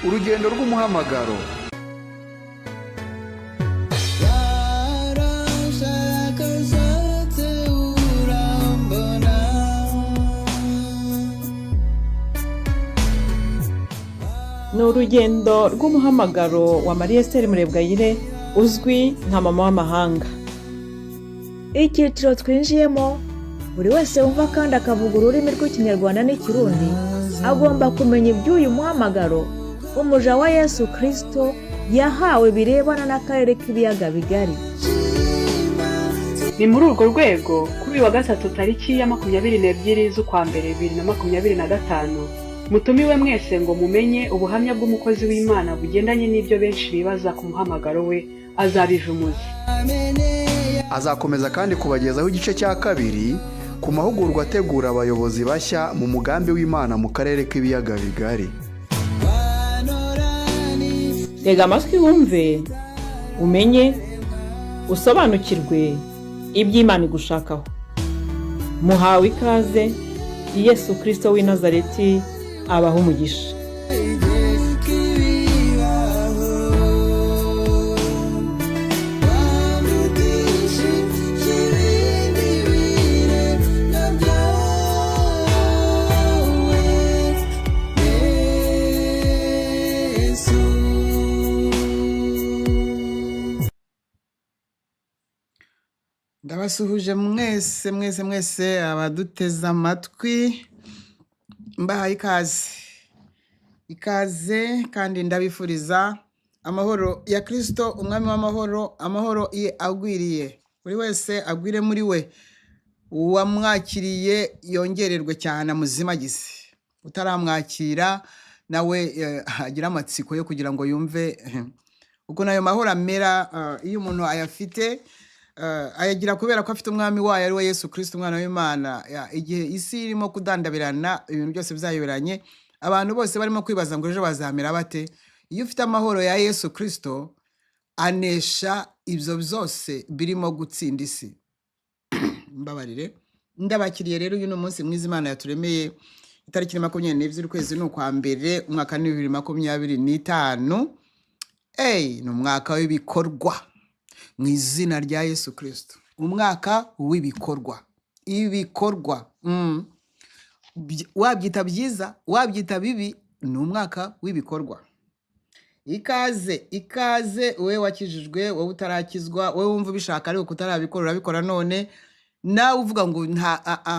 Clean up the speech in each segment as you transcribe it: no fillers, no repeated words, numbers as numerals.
urugendo rw'umuhamagaro. Ni urugendo rw'umuhamagaro wa ESTHER MUREBWAYIRE uzwi nka mama w'amahanga. Icyiciro twinjiyemo, buri wese wumva kandi akavuga ururimi rw'ikinyarwanda n'ikirundi agomba kumenya iby'uyu muhamagaro umuja wa Yesu Kristo yahawe birebana n'akarere k'ibiyaga bigari. Ni muri urwo rwego kuri uyu wa gatatu tariki ya 22 z'ukwa mbere 2025 mutumiwe mwese ngo mumenye ubuhamya bw'umukozi w'Imana bugendanye n'ibyo benshi bibaza ku muhamagaro we azabivumuza. Azakomeza kandi kubagezaho igice cya kabiri ku mahugurwa ategura abayobozi bashya mu mugambi w'Imana mu karere k'ibiyaga bigari. Tega amatwi wumve, umenye, usobanukirwe iby'Imana igushakaho. Muhawe ikaze, Yesu Kristo w'i Nazareti abaho umugisha. Ndabasuhuje mwese abaduteza amatwi, mbahaye ikaze kandi ndabifuriza amahoro ya Kristo umwami w'amahoro, amahoro ye agwiriye buri wese agwire muri we, uwamwakiriye yongererwe cyane muzimagize, utaramwakira nawe agira amatsiko yo kugira ngo yumve uko nayo mahoro amera. Iyo umuntu ayafite ayagira kubera ko afite umwami wayo ari we Yesu Kristo umwana w'Imana. Igihe isi irimo kudandabirana, ibintu byose byayoberanye, abantu bose barimo kwibaza ngo ejo bazamera bate, iyo ufite amahoro ya Yesu Kristo anesha ibyo byose birimo gutsinda isi. Mbabarire, ndabakiriye rero uyu munsi mwiza Imana yaturemeye itariki 22 z'ukwezi n'ukwa mbere umwaka 2025. Ni umwaka w'ibikorwa mu izina rya Yesu Kristo, umwaka w'ibikorwa. Ibikorwa wabyita byiza wabyita bibi, ni umwaka w'ibikorwa. Ikaze wowe wakijijwe, wowe utarakizwa, wowe wumva ubishaka ariko kutarabikora urabikora none, nawe uvuga ngo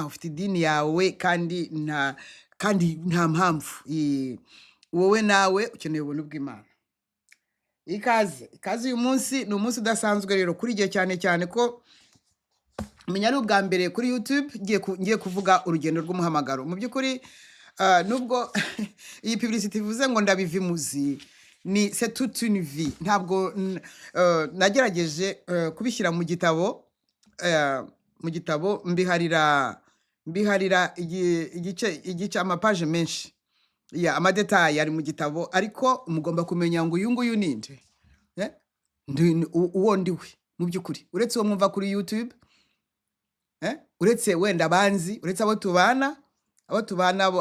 ufite idini yawe kandi nta mpamvu, wowe nawe ukeneye ubuntu bw'Imana. Ikaze uyu munsi ni umunsi udasanzwe rero kuri gihe cyane ko menya ari ubwa mbere kuri YouTube ngiye kuvuga urugendo rw'umuhamagaro. Mu by'ukuri nubwo iyi publicity ivuze ngo ndabivimuzi, ni c'est toute une vie. Ntabwo nagerageje kubishyira mu gitabo, mbiharira igice amapage menshi, amadetayi ari mu gitabo, ariko mugomba kumenya ngo uyu nguyu ninde, uwo ndiwe mu by'ukuri. Uretse uwo mwumva kuri YouTube, uretse wenda abanzi, uretse abo tubana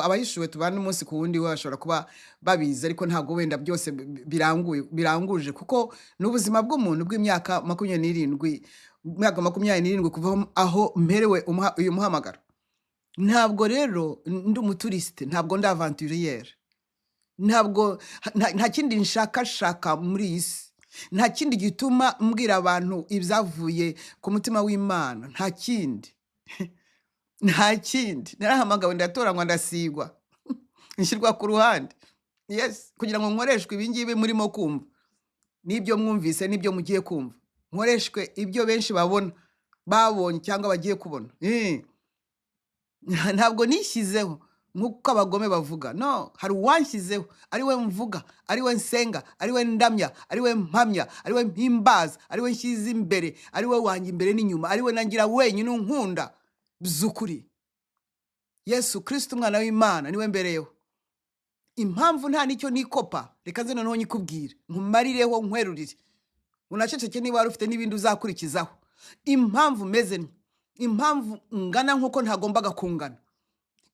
abahishuwe tubana umunsi ku wundi, bashobora kuba babizi, ariko ntabwo wenda byose biranguje, kuko n'ubuzima bw'umuntu bw'imyaka 27 kuva aho mperewe uyu muhamagaro. Ntabwo rero ndi umuturiste, ntabwo ndi aventuriere, ntabwo nta kindi nshaka muri iyi si, nta kindi gituma mbwira abantu ibyavuye ku mutima w'Imana, nta kindi. Narahamagawe, ndatoranywa, ndasigwa, nshyirwa ku ruhande, kugira ngo nkoreshwe ibingibi murimo kumva, n'ibyo mwumvise n'ibyo mugiye kumva, nkoreshwe ibyo benshi babonye cyangwa bagiye kubona. Ntabwo nishyizeho nk'uko abagome bavuga, no, hari uwanshyizeho, ari we mvuga, ari we nsenga, ari we ndamya, ari we mpamya, ari we mpimbaza, ari we nshyize imbere, ari we wanjye imbere n'inyuma, ari we nangira wenyine unkunda by'ukuri. Yesu Kristo umwana w'Imana niwe mbereyeho. Impamvu nta nicyo nikopa, reka nze noneho nyikubwire, nkumarireho nkwerurire, unaceceke niba wari ufite n'ibindi uzakurikizaho. Impamvu meze ni impamvu ngana nkuko ntagombaga kungana,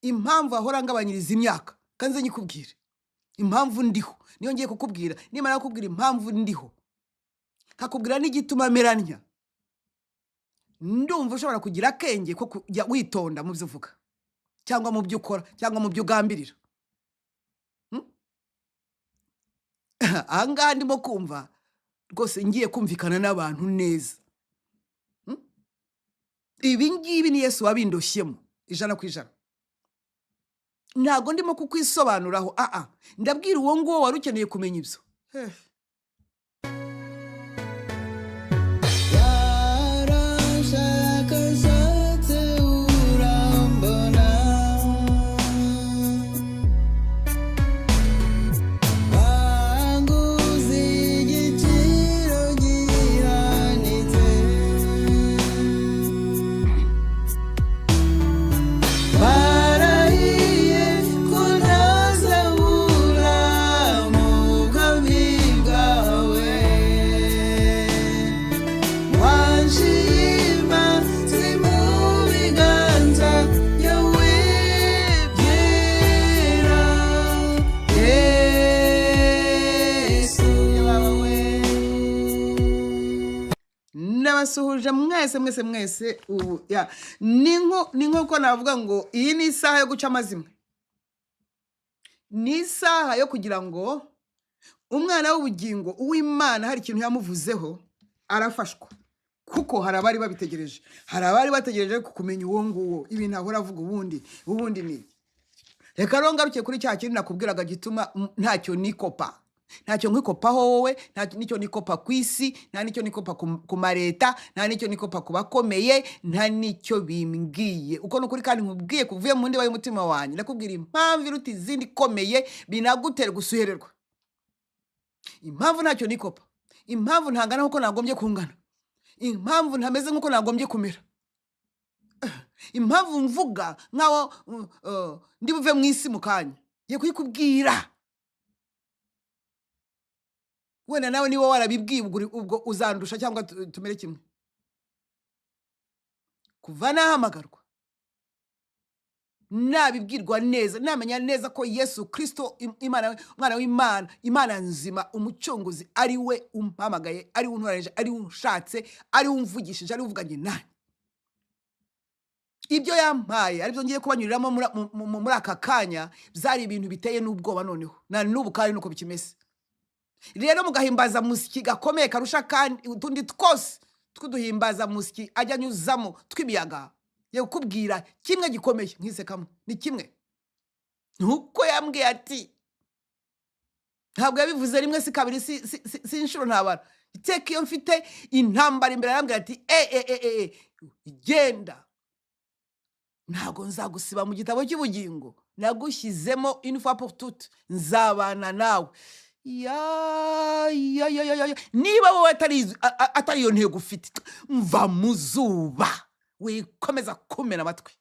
impamvu ahora ngabanyiriza imyaka, kanze nyikubwire. impamvu ndiho niyo ngiye kukubwira. Nimara kukubwira impamvu ndiho kakubwira n'igituma meranya, ndumva ushobora kugira akenge ko kujya witonda mu byo uvuga cyangwa mu byo ukora cyangwa mu byo ugambirira. Ahangaha ndimo kumva rwose ngiye kumvikana n'abantu neza. Ibi ngibi ni Yesu wabindoshyemo 100%. Ntago ndimo kukwisobanuraho, ndabwira uwo nguwo wari ukeneye kumenya ibyo. Nabasuhuje mwese ubu ni nko navuga ngo iyi ni isaha yo guca amazimwe, ni isaha yo kugira ngo umwana w'ubugingo uw'Imana hari ikintu yamuvuzeho arafashwa, kuko hari abari babitegereje, hari abari bategereje kumenya uwo nguwo ibintu ahora avuga ubundi ni. Reka rongaruke kuri cya kintu nakubwiraga gituma ntacyo nikopa. Ntacyo nkikopaho wowe, nicyo nikopa kwisi, nta nicyo nikopa ku mareta, nta nicyo nikopa ku bakomeye, nta nicyo bimbwiye. Uko nukuri kandi nkubwiye kuvuye mu ndiba y'umutima wanjye, nakubwira impamvu iruta izindi komeye binagutera gusuhererwa. Impamvu ntacyo nikopa, impamvu ntangana nkuko nagombye kungana, impamvu ntameze nkuko nagombye kumera, impamvu mvuga nkaho ndi buve mu isi mu kanya, ngiye kuyikubwira. Wena nawe niba warabibwiye ubwo uzandusha cyangwa tumere kimwe. Kuva nahamagarwa nabibwirwa neza, namenya neza ko Yesu Kristo umwana w'Imana, Imana nzima, umucunguzi ari we umpamagaye, ari we untoranije, ari we unshatse, ari we umvugishije, ari we uvuganye nawe. Ibyo yampaye aribyo ngiye kubanyuriramo muri aka kanya, byari ibintu biteye n'ubwoba noneho. Na n'ubu kandi nuko bikimeze. Rero mugahimbaza musiki gakomeye karusha kandi utundi twose twuduhimbaza musiki ajya nyuzamo twibiyaga. Ye kubwira kimwe gikomeye nkisekamo ni kimwe. Nuko yambwiye ati ntabwo yabivuze rimwe si kabiri si inshuro ntabara. Iteka iyo mfite intambara imbere arambwira ati genda, ntago nzagusiba mu gitabo cy'ubugingo, nagushyizemo une fois pour toutes, nzabana nawe. Niba wowe atari iyo ntego ufite, mva mu zuba wikomeza kumena amatwi.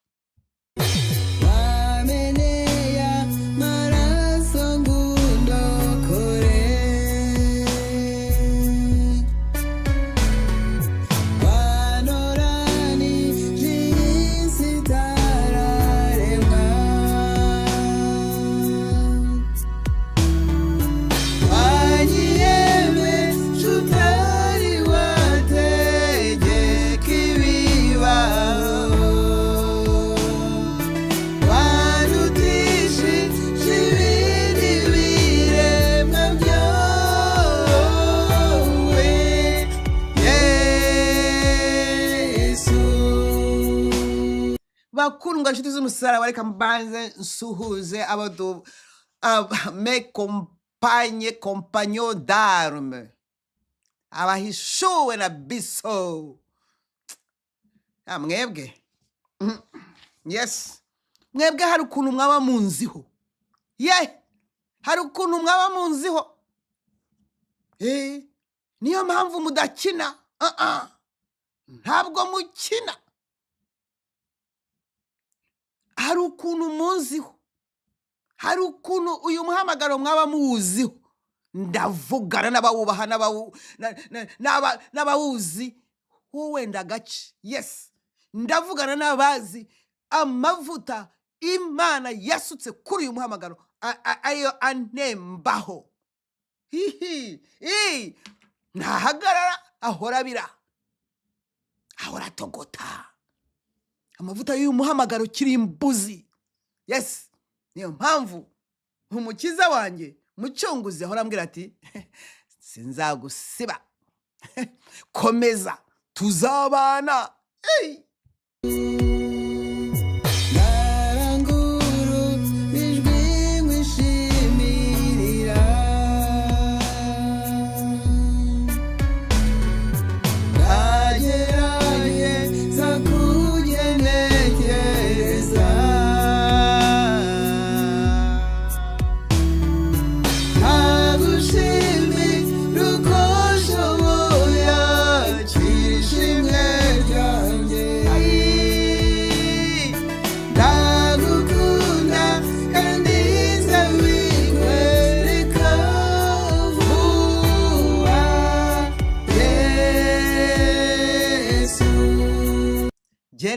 Bakundwa inshuti z'umusaraba, reka mbanze nsuhuze mes compagnons d'armes, abahishuwe na biso. Mwebwe yes, mwebwe hari ukuntu mwaba munziho, hari ukuntu mwaba munziho. Niyo mpamvu mudakina, ntabwo mukina. Hari ukuntu munziho, hari ukuntu uyu muhamagaro mwaba muwuziho. Ndavugana n'abawubaha n'abawuzi wowe ndagace. Yes, ndavugana n'abazi amavuta Imana yasutse kuri uyu muhamagaro ariyo anembaho. Ntahagarara, ahora abira, ahora atogota. Amavuta y'umuhamagaro kirimbuzi. Yes, niyo mpamvu umukiza wanjye mucunguzi ahora ambwira ati sinzagusiba, komeza, tuzabana.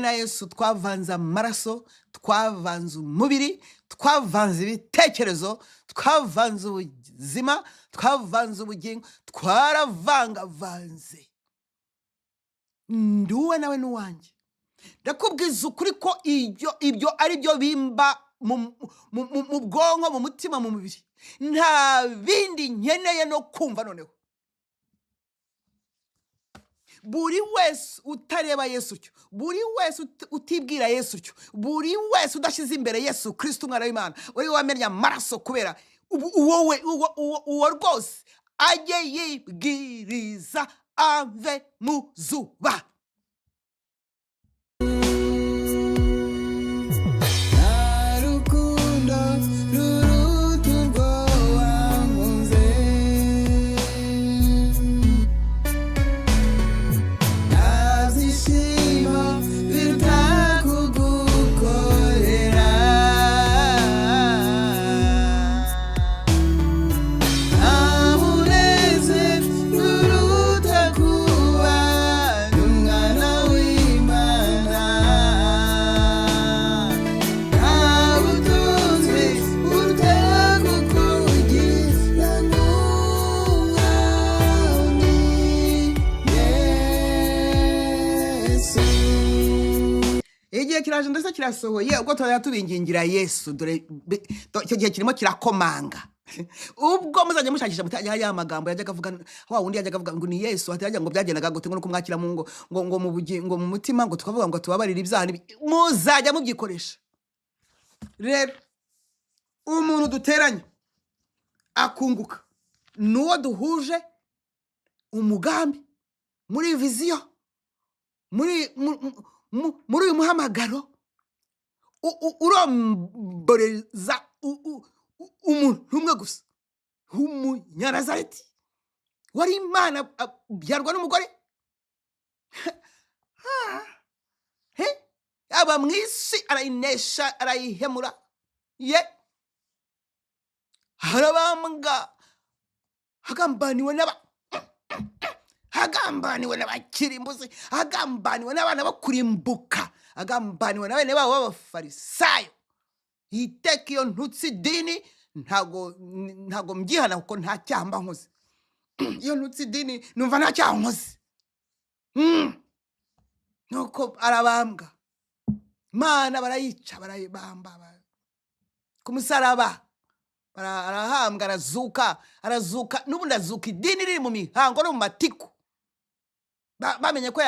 Na Yesu twavanze amaraso, twavanze umubiri, twavanze ibitekerezo, twavanze ubuzima, twavanze ubugingo, twaravangavanze. Nduwe nawe n'uwanjye. Ndakubwiza ukuri ko ibyo ari byo bimba mu bwonko, mu mutima, mu mubiri. Nta bindi nkeneye no kumva noneho. Buri wese utareba Yesu cyo, buri wese utibwira Yesu cyo, buri wese udashyize imbere Yesu Kristo umwana w'Imana, uri wamenye amaraso kubera uwo rwose ajye yibwiriza ave mu zuba. Igihe kiraje ndetse kirasohoye ubwo tubingingira Yesu, dore icyo gihe kirimo kirakomanga. Ubwo muzajya mushakisha mutajya ya magambo yajyaga avuga, wa wundi yajyaga avuga ngo ni Yesu, atajya ngo byagendaga gute ngo kumwakira mu ngo mu bugingo, mu mutima, ngo tukavuga ngo tubabarira ibyaha, muzajya mubyikoresha. Rero umuntu duteranye akunguka nuwo duhuje umugambi, muri viziyo, muri uyu muhamagaro, uromboreza umuntu umwe gusa, umunyanazareti wari Imana, byarwa n'umugore, aba mu isi arayinesha, arayihemura, harabambwa, hagambaniwe n'abakirimbuzi, hagambaniwe n'abana bo kurimbuka, hagambaniwe n'abene babo b'abafarisayo. Iteka iyo ntutsi idini ntago mbyihana kuko nta cyaha mba nkoze. Iyo ntutsi idini numva nta cyaha nkoze. Nuko arabambwa, Imana barayica, barayibamba ku musaraba, arahambwa, arazuka, n'ubundi azuka. Idini riri mu mihango no mu matiku, bamenye ko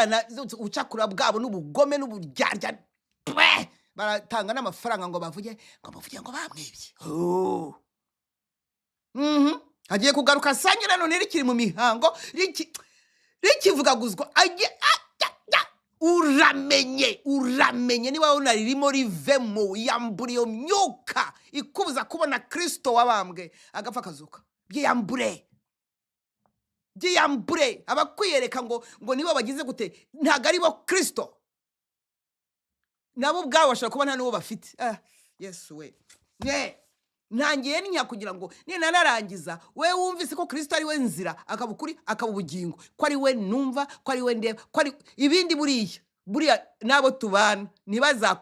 ubucakura bwabo n'ubugome n'uburyarya, baratanga n'amafaranga ngo bavuge ngo bamwibye. Hagiye kugaruka sanyira none rikiri mu mihango, rikivugaguzwa. Uramenye niba unaririmo rivemo, yambura iyo myuka ikubuza kubona Kristo wabambwe agapfa akazuka. Byiyambure abakwiyereka ngo nibo bagize gute, ntago ari bo Kristo. Nabo ubwabo bashobora kubona n'uwo bafite. Yesu we, ntangiye ninya kugira ngo narangiza we wumvise ko Kristo ari we nzira, akaba ukuri, akaba ubugingo, ko ari we numva, ko ari we ndeba, ko ari ibindi. Buriya nabo tubana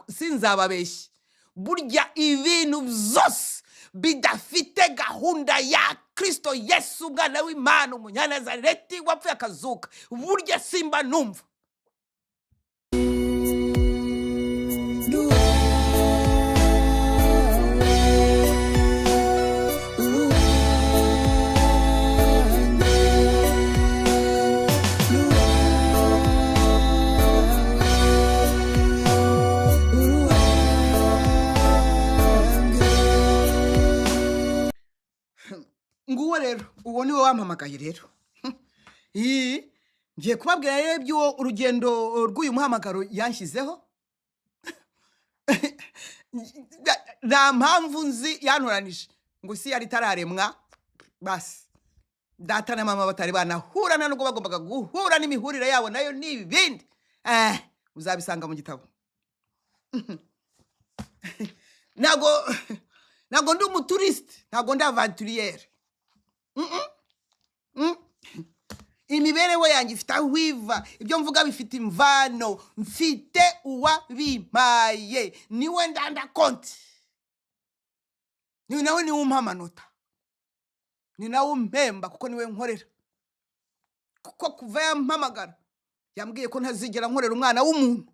sinzababeshye, burya ibintu byose bidafite gahunda ya Kristo Yesu umwana w'Imana umunyanazareti wapfuye akazuka, burya simba numva. Nguwo rero, uwo niwe wampamagaye rero. Ngiye kubabwira rero iby'uwo urugendo rw'uyu muhamagaro yanshyizeho. Nta mpamvu nzi yantoranije ngo isi yari itararemwa, basi data na mama batari banahurana n'ubwo bagombaga guhura n'imihurire yabo nayo n'ibindi. Uzabisanga mu gitabo. Ntago ndi umuturiste, ntago ndi aventuriere. Imibereho yanjye ifite aho iva, ibyo mvuga bifite imvano, mfite uwabimpaye, niwe ndanda konti, ni nawe niwe umpa amanota, ni nawe umpemba kuko niwe nkorera, kuko kuva yampamagara yambwiye ko ntazigera nkorera umwana w'umuntu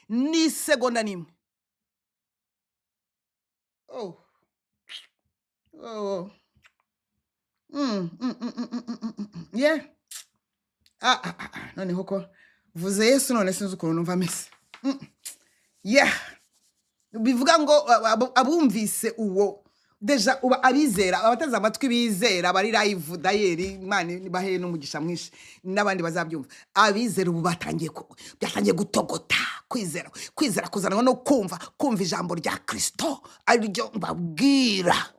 n'isegonda n'imwe. Yeah. Noneho ko vuze Yesu none sinzi ukuntu numva mese. Yeah. Bivuga ngo abumvise uwo deja uba abizera, abataza amatwi bizera bari live dayeri, Imana nibahe n'umugisha mwinshi n'abandi bazabyumva. Abizera ubu byatangiye gutogota, kwizera kuzanwa no kumva ijambo rya Kristo ari ryo mbabwira.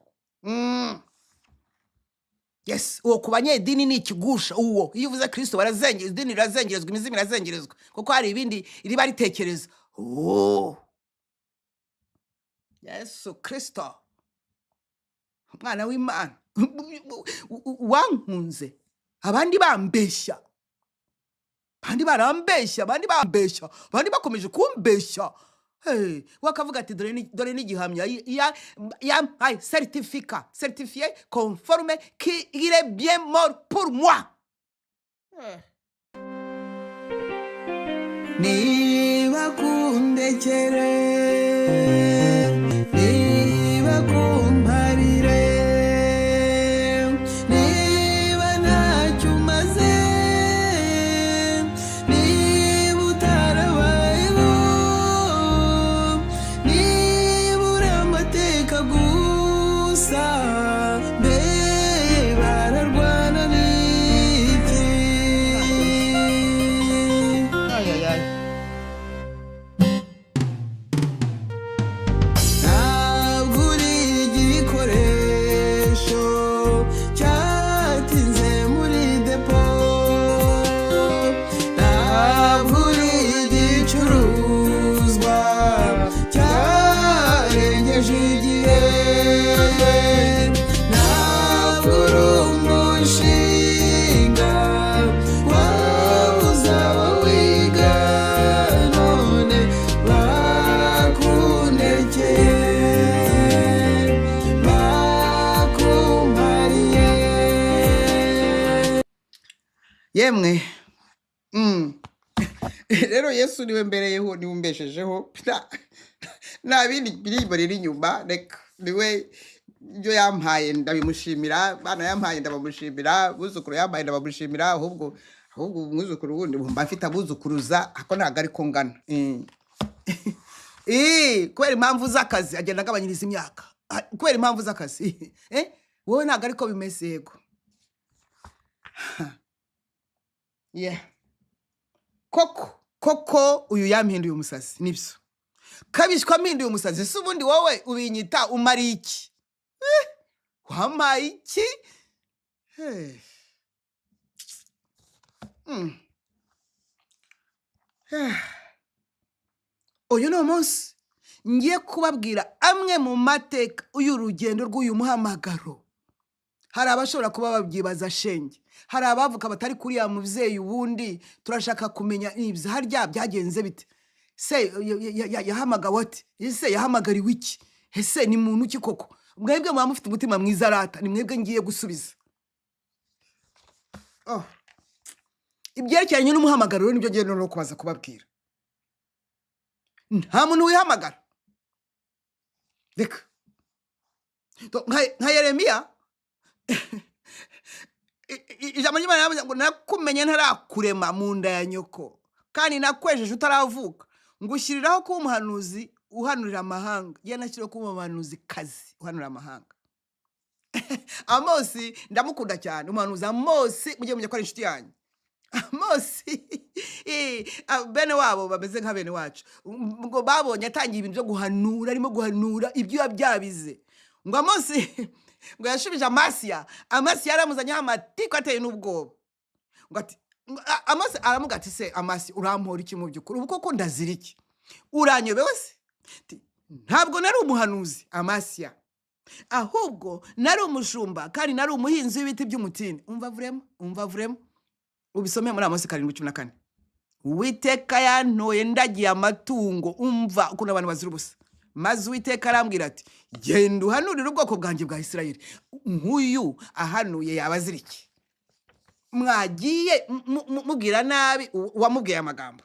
Yes, uwo kubanyedini ni ikigusha uwo. Iyo uvuze Kristo barazengerezwa, idini rirazengerezwa, imizimu irazengerezwa, kuko hari ibindi riba ritekereza. Yesu Kristo umwana w'Imana wankunze, abandi bambeshya, abandi barambeshya, abandi bakomeje kumbeshya. Wakavuga ati dore n'igihamya yampaye certifié conforme qu'il est bien mort pour moi. Niba kundekere, niba kumparire, niba ntacyo umaze, niba utarabayeho, niba amateka gusa, mbe bararwana n'iki? Ntabwo uri igikoresho cyatinze muri depo, ntabwo uri igicuruzwa cyarengeje igihe, ntabwo uri umushinga wabuze abo wiga, none bakundekeye, bakumpariye. Yemwe rero Yesu niwe mbereyeho, niwe umbeshejeho, nta bindi biririmbo riri inyuma. Reka niwe ibyo yampaye ndabimushimira, bana yampaye ndabamushimira, buzukuru yampaye ndabamushimira, ahubwo umwuzukuru wundi mba mfite abuzukuruza, ako ntabwo ariko ngana. Kubera impamvu z'akazi agenda agabanyiriza imyaka, kubera impamvu z'akazi. Wowe ntabwo ariko bimeze. Yego. Yeah. Koko uyu yampinduye umusazi, nibyo kabishwa mpinduye umusazi. Se ubundi wowe ubinyita umari iki? Wampaye iki? Uyu ni umunsi ngiye kubabwira amwe mu mateka y'urugendo rw'uyu muhamagaro. Hari abashobora kuba babyibaza shenge, hari abavuka batari kuri ya muvyeyi ubundi turashaka kumenya nibyo harya byagenze bite. Se yahamagawe ati, ese yahamagariwe iki? Ese ni muntu ki koko? mwebwe muba mufite umutima mwiza rata, ni mwebwe ngiye gusubiza. Ibyerekeranye n'umuhamagaro rero nibyo ngiye no kubaza kubabwira. Nta muntu wihamagara. Reka. Nka Yeremiya ijambo ry'Imana yavuze ngo nakumenye ntarakurema mu nda ya nyoko, kandi nakwejeje utaravuka, ngushyiriraho kuba umuhanuzi uhanurira amahanga. Yanashyiriweho kuba umuhanuzi kazi uhanurira amahanga. Amosi ndamukunda cyane, umuhanuzi Amosi, mujye ko ari inshuti yanyu. Amosi bene wabo bameze nka bene wacu, ngo babonye atangiye ibintu byo guhanura, arimo guhanura ibyo yabyabize. Ngo Amosi ngo yashubije Amasiya yaramuzanye amatiko ateye n'ubwoba. Ngo ati Amosi aramuga ati se Amasi urampora iki mu byukuri, ubu koko ndazira iki, uranyobewe se? Ntabwo nari umuhanuzi Amasiya, ahubwo nari umushumba, kandi nari umuhinzi w'ibiti by'umutini. Umva vrema ubisomeye muri Amosi 7:14. Uwiteka yantoye ndagiye amatungo. Umva ukuntu abantu bazira ubusa. Maze Uwiteka arambwira ati genda uhanurire ubwoko bwanjye bwa Isirayeli. Nk'uyu ahanuye yabazira iki? Mwagiye mubwira nabi wamubwiye amagambo.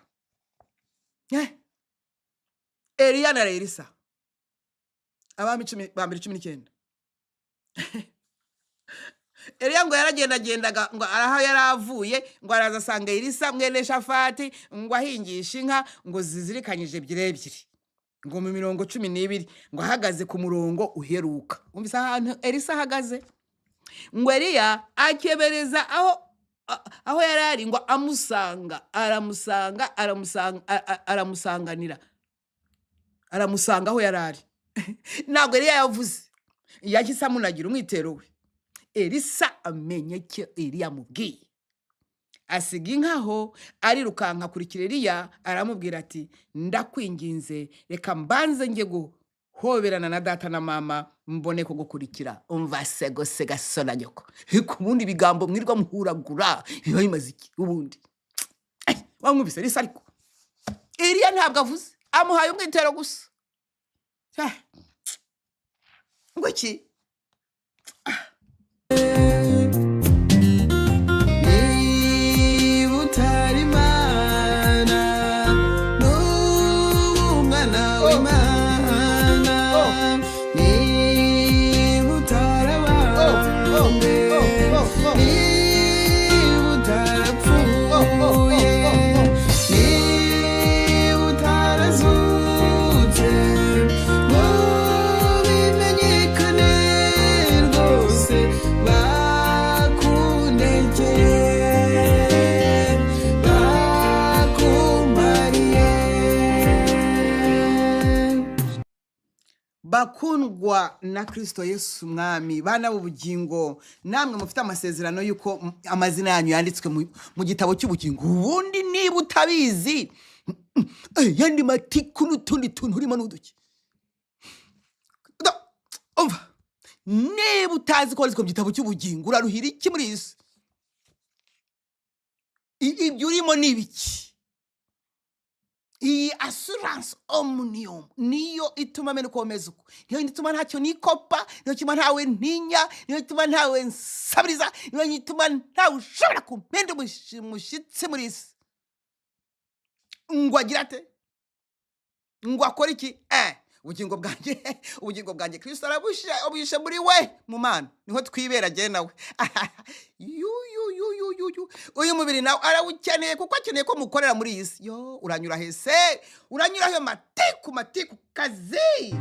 Eliya na Elisa, Abami 2:19. Eliya ngo yaragendaga ngo araho yaravuye, ngo araza asanga Elisa mwene Shafati ngo ahingisha inka ngo zizirikanyije ebyiri ngo mu 12, ngo ahagaze ku murongo uheruka. Umvise ahantu Elisa ahagaze? Ngo Eliya akebereza aho yarari, ngo aramusanga aho yarari. Ntabwo Eliya yavuze, yakisa munagira umwitero we. Elisa amenye cyo Eliya mubwiye, asiga inkaho arirukanka kurikira Eliya, aramubwira ati ndakwinginze reka mbanze nge guhoberana na data na mama mbone ko gukurikira. Umva se gasona nyoko, ku bundi bigambo mwirwa muhuragura biba bimaze iki ubundi? Wamwumvise Elisa? Ariko Eliya ntabwo avuze, amuhaye umwitero gusa. Ngo iki? Bakundwa na Kristo Yesu mwami, bana b'ubugingo, namwe mufite amasezerano yuko amazina yanyu yanditswe mu gitabo cy'ubugingo. Ubundi niba utabizi, yandi matiku n'utundi tuntu urimo n'uduki. Umva, niba utazi ko wanditswe mu gitabo cy'ubugingo, uraruhira iki muri isi? Ibyo urimo ni ibiki? Iyi assurance omnium niyo ituma mene komeza uko, niyo ituma ntacyo nikopa, niyo ituma ntawe ntinya, niyo ituma ntawe nsabiriza, niyo ituma ntawe ushobora kumpenda umushitsi muri isi. Ngo agira ate? Ngo akora iki? Ubugingo bwanjye Kristo arabushe muri we mu Mana, niho twibera je nawe. Uyu mubiri nawe arawukeneye, kuko akeneye ko mukorera muri iyi si. Yo uranyura hese, uranyura he matiku kazi.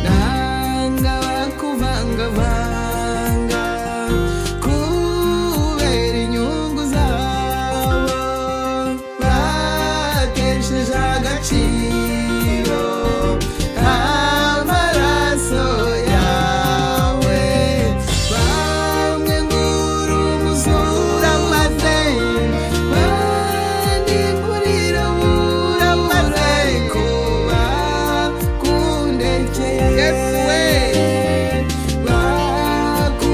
Nanga bakuvanga kubera inyungu zabo, batesheje agaciro amaraso yawe. Bamwe nguru musura maze, bandi kurira uramaze kuba kundekeye. Yesu we bakumariye.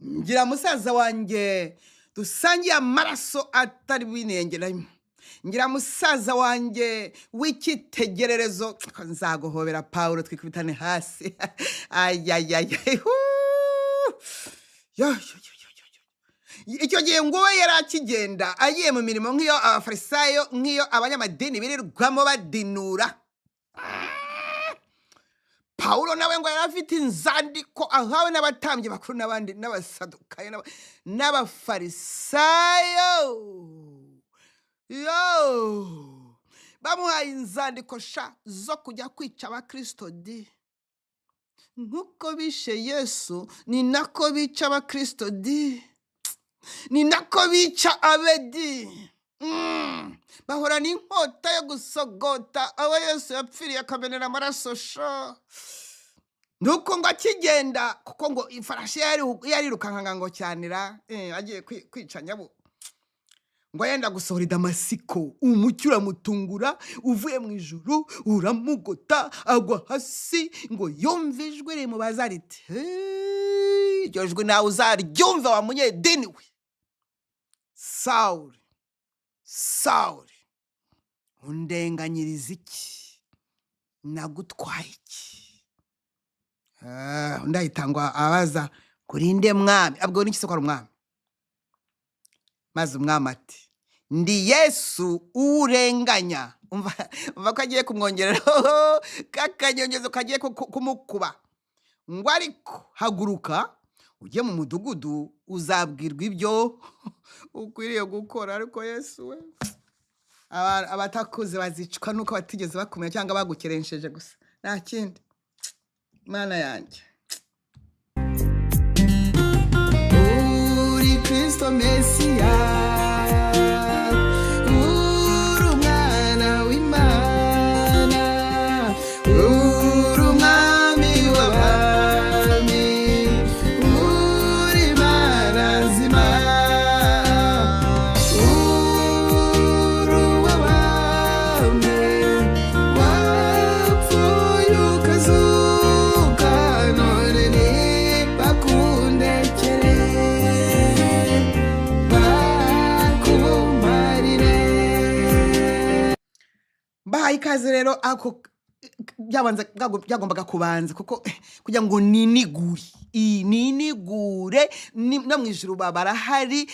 Ngira musaza wanjye dusangiye amaraso atari binengera, ngira musaza wanjye w'icyitegererezo nzaguhobera Pawulo twikubitane hasi ayayaya icyo gihe ngo we yari akigenda agiye mu mirimo nk'iyo abafarisayo nk'iyo abanyamadini birirwamo badinura. Pawulo nawe ngo yari afite inzandiko ahawe n'abatambyi bakuru n'abandi n'abasadukayo n'abafarisayo bamuhaye inzandiko zo kujya kwica abakristo di. Nk'uko bishe Yesu ni nako bica abakristo di, ni nako bica abedi. Bahora n'inkota yo gusogota abo Yesu yapfiriye akamenera amaraso sha. Nuko ngo akigenda kuko ngo ifarashi yarirukankanga ngo cyanira agiye kwica nyabo. Ngo yenda gusohora Damasiko, umucyo uramutungura uvuye mu ijuru uramugota agwa hasi ngo yumve ijwi rimubaza riti iryo jwi nawe uzaryumva wa munyedini we. Sawuli undenganyiriza iki, nagutwaye iki? Undi ahita ngo abaza kurinde mwami, abwo n'iki se ko ari umwami? Maze umwami ati ndi Yesu urenganya. Umva ko agiye kumwongerera kakanyongezo kagiye kumukuba. Ngo ariko haguruka ujye mu mudugudu uzabwirwa ibyo ukwiriye gukora. Ariko Yesu we, abatakuze bazicwa nuko batigeze bakumenya cyangwa bagukerensheje gusa, nta kindi. Mana yanjye uri Kristo Mesiya, uri umwana w'Imana, uri umwami w'abami, uri Imana nzima, uri uw'abami, wapfuye ukazuka, none nibakundekere bakumarire. Bahaye ikaze rero ako byagombaga kubanza kuko kugira ngo ninigure no mu ijuru barahari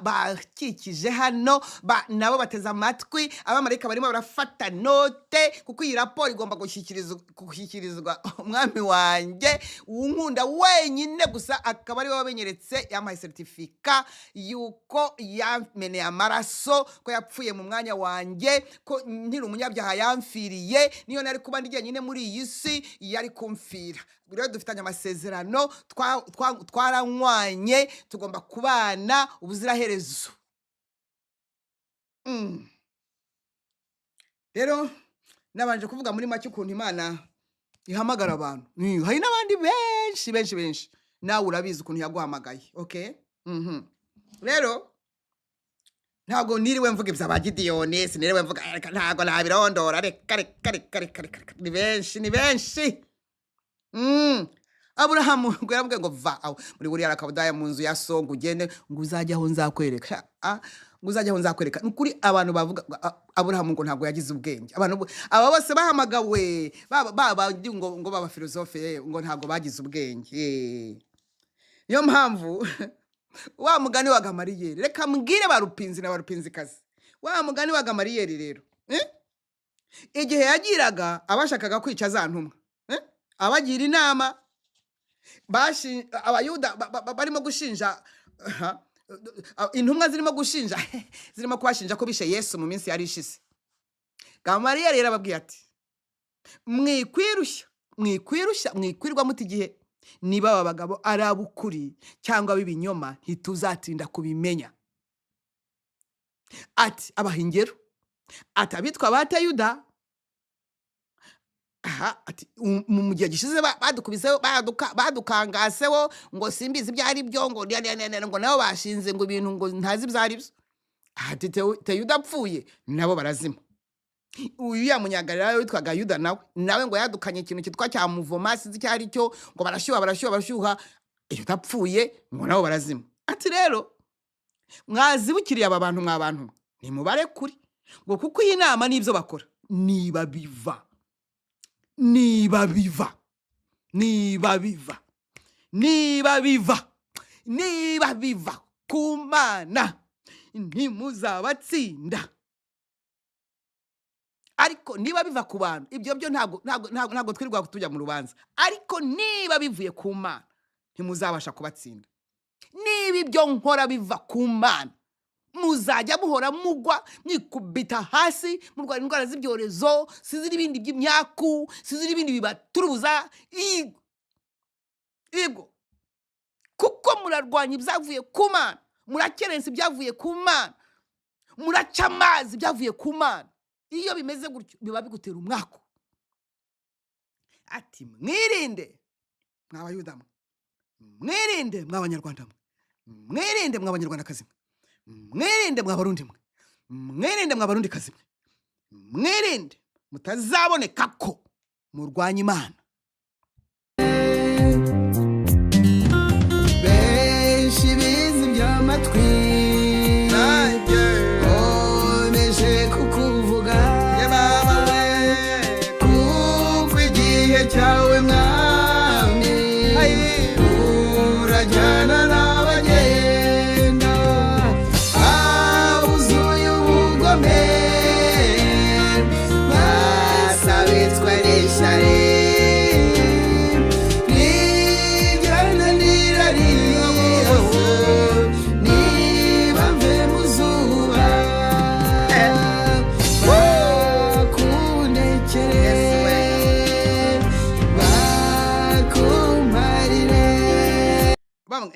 bakikije hano nabo bateze amatwi, abamarayika barimo barafata note kuko iyi raporo igomba gushyikirizwa umwami wanjye unkunda wenyine gusa, akaba ari we wabenyeretse yampaye certificat yuko yameneye amaraso, ko yapfuye mu mwanya wanjye, ko nkiri umunyabyaha yamfiriye, niyo nari kuba ndi nyine muri iyi si yari kumfira. Rero dufitanye amasezerano, twaranywanye, tugomba kubana ubuziraherezo. Rero nabanje kuvuga muri make ukuntu Imana ihamagara abantu. Hari n'abandi benshi nawe urabizi ukuntu yaguhamagaye. Okay? Rero ntago niriwe mvuga ibya Bagidiyoni, siniriwe mvuga ntago nabirondora, reka ni benshi. Aburahamu ngo yarambwiye ngo va muri buriya akabudaya mu nzu ya so ngo ugende ngo uzajya aho nzakwereka. Ngo uzajya aho nzakwereka. Nukuri abantu bavuga Aburahamu ngo ntago yagize ubwenge. Abantu aba bose bahamagawe ngo baba filosofe ngo ntago bagize ubwenge. Niyo mpamvu wa mugani wa Gamariyeri, reka mbwire barupinzi na barupinzikazi. Wa mugani wa Gamariyeri rero igihe yagiraga abashakaga kwica za ntumwa, abagira inama abayuda barimo gushinja intumwa zirimo kubashinja ko bishe Yesu mu minsi yari ishize. Gamariyeri rero ababwiye ati mwikwirwa muti igihe niba aba bagabo ari abukuri cyangwa b'ibinyoma ntituzatinda kubimenya. Ati abahingero, ati abitwa batayuda, ati mu gihe gishize badukubiseho badukangaseho ngo simbizi byari byo ngo nabo bashinze ngo ibintu ngo ntazi byari byo. Ati Teyuda apfuye nabo barazima. Uyu yamunyagarira witwaga Yuda nawe ngo yadukanye ikintu kitwa cya muvoma sizi cyari cyo ngo barashyuha iyo tapfuye ngo nabo barazima. Ati rero mwazibukiriye aba bantu mwabantu nimubare kuri ngo kuko iyi nama n'ibyo bakora niba biva ku Mana ntimuzabatsinda. Ariko niba biva ku bantu ibyo byo ntabwo twirirwa tujya mu rubanza, ariko niba bivuye ku Mana ntimuzabasha kubatsinda. Niba ibyo nkora biva ku Mana muzajya muhora mugwa mwikubita hasi murwara indwara z'ibyorezo, sizira ibindi by'imyaku, sizira ibindi bibaturubuza yego, kuko murarwanya ibyavuye ku Mana, murakerensa ibyavuye ku Mana, muraca amazi ibyavuye ku Mana. Iyo bimeze gutyo biba bigutera umwako. Ati mwirinde mw'Abayuda mwe, mwirinde mw'Abanyarwanda mwe, mwirinde mw'Abanyarwandakazi mwe, mwirinde mw'Abarundi mwe, mwirinde mw'Abarundikazi mwe, mwirinde mutazaboneka ko murwanya Imana. Benshi bizi by'amatwi omeje kukuvuga kuko igihe cyawe mwami urajyana n'abagenda abuzuye ubugome basabitswe n'ishyari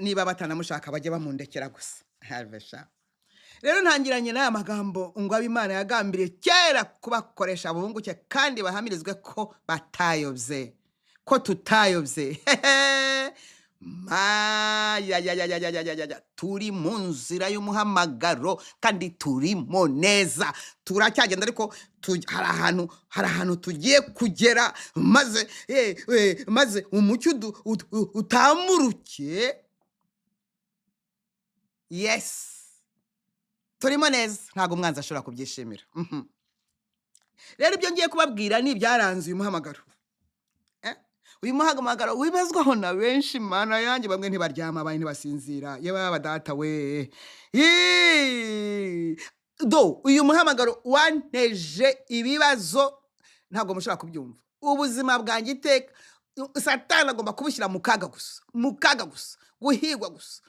niba batanamushaka bajye bamundekera gusa. Rero ntangiranye n'aya magambo ngo Abimana yagambiriye kera kubakoresha bunguke kandi bahamirizwe ko batayobye, ko tutayobye. Turi mu nzira y'umuhamagaro kandi turimo neza, turacyagenda ariko hari ahantu tugiye kugera maze umucyo utamuruke. Yes, turimo neza, ntabwo umwanzi ashobora kubyishimira. Rero ibyo ngiye kubabwira ni ibyaranze uyu muhamagaro. Uyu muhamagaro wibazwaho na benshi, Mana yanjye, bamwe ntibaryama abandi ntibasinzira. Yewe data we, uyu muhamagaro wanteje ibibazo ntabwo mushobora kubyumva. Ubuzima bwanjye iteka Satani agomba kubushyira mu kaga gusa, guhigwa gusa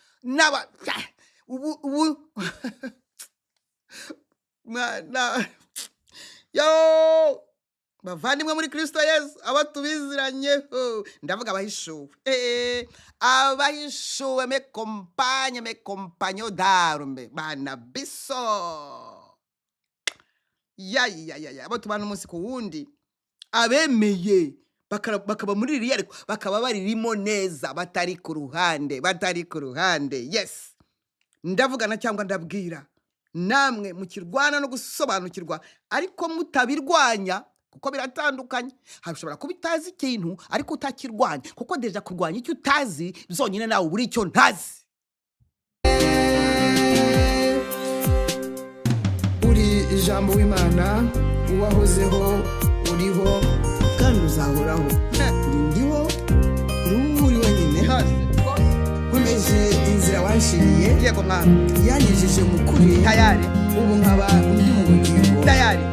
bavandimwe muri Kristo Yesu, abo tubiziranyeho, ndavuga abahishuwe, abahishuwe, mes compagnons d'armes, bana biso abo tubana umunsi ku wundi, abemeye bakaba muri ririya ariko bakaba baririmo neza, batari ku ruhande. Yes, ndavugana cyangwa ndabwira namwe mukirwana no gusobanukirwa, ariko mutabirwanya kuko biratandukanye. Hashobora kuba utazi ikintu ariko utakirwanya, kuko deja kurwanya icyo utazi byonyine nawe buri icyo ntazi. Uri ijambo w'Imana, uwahozeho, uriho kandi uzahoraho. Ndiho uri wenyine, nkomeje inzira wanshiriye, yego mwana, yanyejeje mu kuri tayari, ubu nkaba ndi mu bugingo tayari,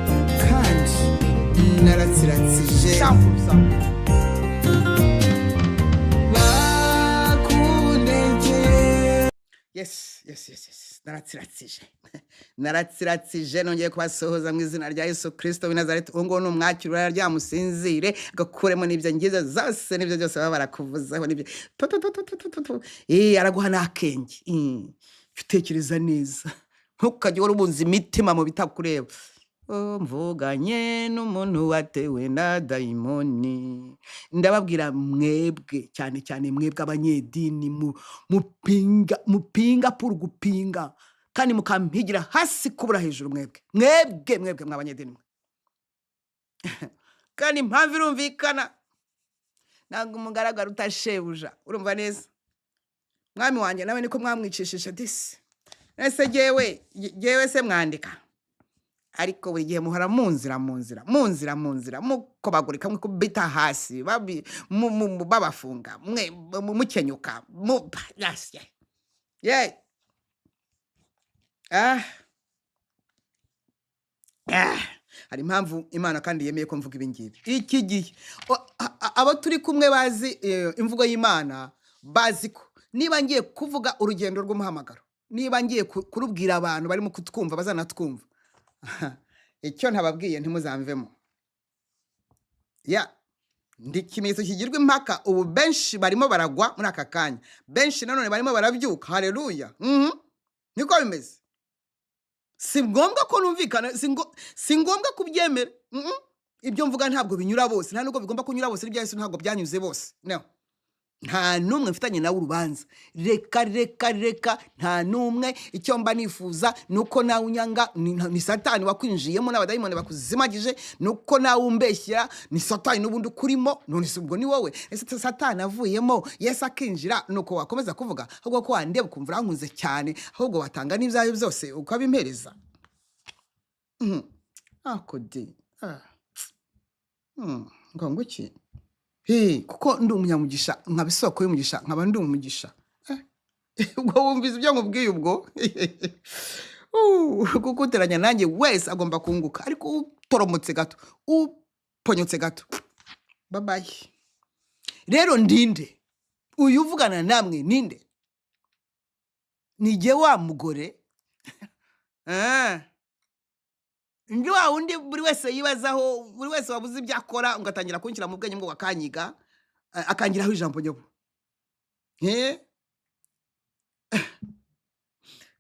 kandi naratsiratsije bakundege. Yes, naratsiratsije nongeye kubasohoza mu izina rya Yesu Kristo w'i Nazareti. Ngo ni umwakirura ryamusinzire agakuremo n'ibyo ngize zose, n'ibyo byose baba barakuvuzaho n'ibyo araguha n'akenge. Utekereza neza, ntukajye wari ubunze imitima mu bitakureba. Mvuganye n'umuntu watewe na dayimoni. Ndababwira mwebwe, cyane mwebwe abanyedini, mupinga puru gupinga kandi mukampigira hasi kubura hejuru. Mwebwe mw'abanyedini kandi impamvu irumvikana, ntabwo umugaragara utashebuja. Urumva neza, mwami wanjye nawe niko mwamwicishije disi. Ese jewe se mwandika ariko buri gihe muhora munzira mukobagurika mukubita hasi babafunga mukenyuka ye hari impamvu Imana kandi yemeye ko mvuga ibingibi iki gihe abo turi kumwe bazi imvugo y'Imana bazi ko niba ngiye kuvuga urugendo rw'umuhamagaro, niba ngiye kurubwira abantu barimo kutwumva bazanatwumva, icyo ntababwiye ntimuzamvemo. Ndi ikimenyetso kigirwa impaka. Ubu benshi barimo baragwa muri aka kanya, benshi nanone barimo barabyuka. Haleluya. Niko bimeze. Si ngombwa ko numvikana, si ngombwa kubyemera. Ibyo mvuga ntabwo binyura bose, nta nubwo bigomba kunyura bose, ibyo Yesu ntabwo byanyuze bose. No. Nta numwe mfitanye nawe urubanza. Reka nta numwe. Icyo mba nifuza nuko nawe unyanga ni Satani wakwinjiyemo n'abadayimoni bakuzimagije, nuko nawe umbeshyira ni Satani n'ubundi kurimo, none ubwo ni wowe. Ese Satani avuyemo Yesu akinjira, nuko wakomeza kuvuga ahubwo ko wandeba ukumva urankunze cyane, ahubwo watanga n'ibyayo byose ukabimpereza. Akodi ngo iki? Kuko ndi umunyamugisha, nkaba isoko y'umugisha, nkaba ndi umugisha. Ubwo wumviza ibyo nkubwiye ubwo. Kuko uteranya nanjye wese agomba kunguka, ariko utoromotse gato, uponyotse gato, bye. Rero ndinde uyu uvugana namwe, ninde? Nijye wa mugore ndi wa undi buri wese yibazaho, buri wese wabuze ibyo akora ungatangira kunshyira mu bwenge ngo wakanyiga, akangiraho ijambo nyobo.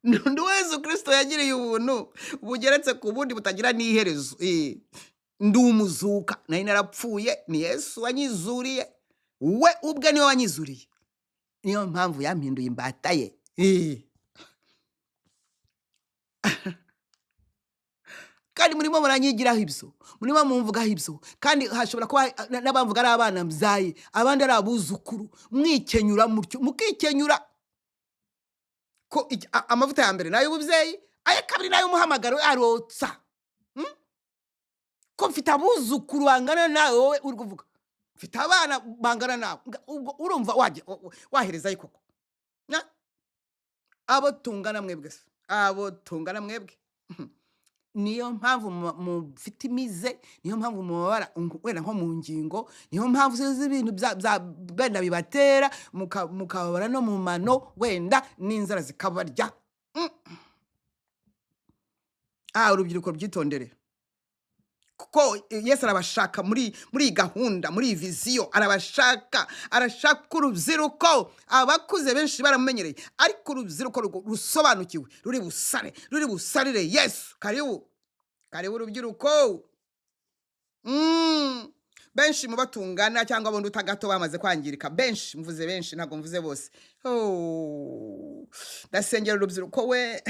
Ndi Yesu Kristo yagiriye ubuntu bugeretse ku bundi butagira n'iherezo. Ndi umuzuka, nari narapfuye, ni Yesu wanyizuriye, we ubwe niwe wanyizuriye, niyo mpamvu yampinduye imbata ye. Kandi murimo muranyigiraho ibyo, murimo mumvugaho ibyo, kandi hashobora kuba n'abamvuga ari abana mbyaye, abandi ari abuzukuru, mwikenyura mutyo, mukikenyura ko amavuta ya mbere nayo ububyeyi, aya kabiri nayo umuhamagaro arotsa. Ko mfite abuzukuru bangana nawe, wowe uri kuvuga mfite abana bangana nawe, urumva wahereza koko? Abo tungana mwebwe, abo tungana mwebwe. Niyo mpamvu mufite imize, niyo mpamvu mubabara wenda nko mu ngingo, niyo mpamvu z'ibintu benda bibatera mukababara no mu mano, wenda n'inzara zikabarya. Urubyiruko byitondere, kuko Yesu arabashaka muri gahunda, muri viziyo, arashaka urubyiruko. Abakuze benshi baramumenyereye, ariko urubyiruko rusobanukiwe, ruri busarire Yesu. Karibu urubyiruko. Benshi mu batungana cyangwa abondi utagato bamaze kwangirika, benshi, mvuze benshi ntabwo mvuze bose. Ndasengera urubyiruko we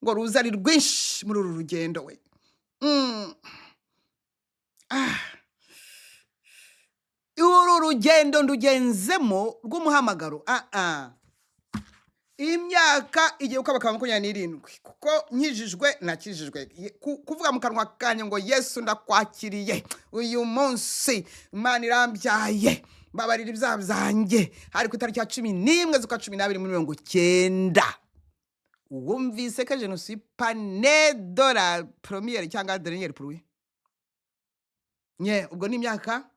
ngo ruzari rwinshi muri uru rugendo we. Uru rugendo ndugenzemo rw'umuhamagaro. Imyaka igiye ukabaka 27, kuko nkijijwe nakijijwe, kuvuga mu kanwa kanya ngo Yesu ndakwakiriye uyu munsi, Imana irambyaye, babarira ibyaha byanjye, hari ku itariki ya 11 z'ukwa 12 muri 1990. Wumvise que je ne suis pas né de la première cyangwa dernière pluie. Ubwo ni imyaka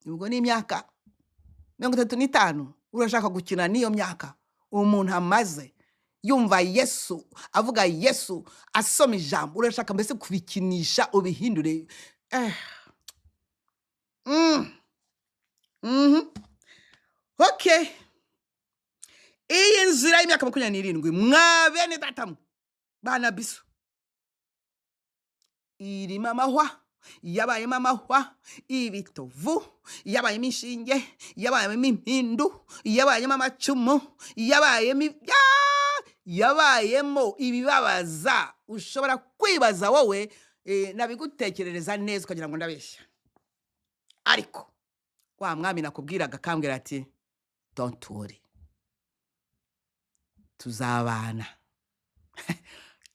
35. Urashaka gukina niyo myaka umuntu amaze yumva Yesu, avuga Yesu, asoma ijambo, urashaka mbese kubikinisha ubihindure. Okay. Iyi nzira y'imyaka 27 mwabene datamu bana biso irimo amahwa, yabayemo amahwa, ibitovu, yabayemo inshinge, yabayemo impindu, yabayemo amacumu, yabayemo ibibabaza ushobora kwibaza wowe, nabigutekerereza neza ukagira ngo ndabeshya. Ariko wa mwami nakubwiraga kambwira ati don't worry, tuzabana.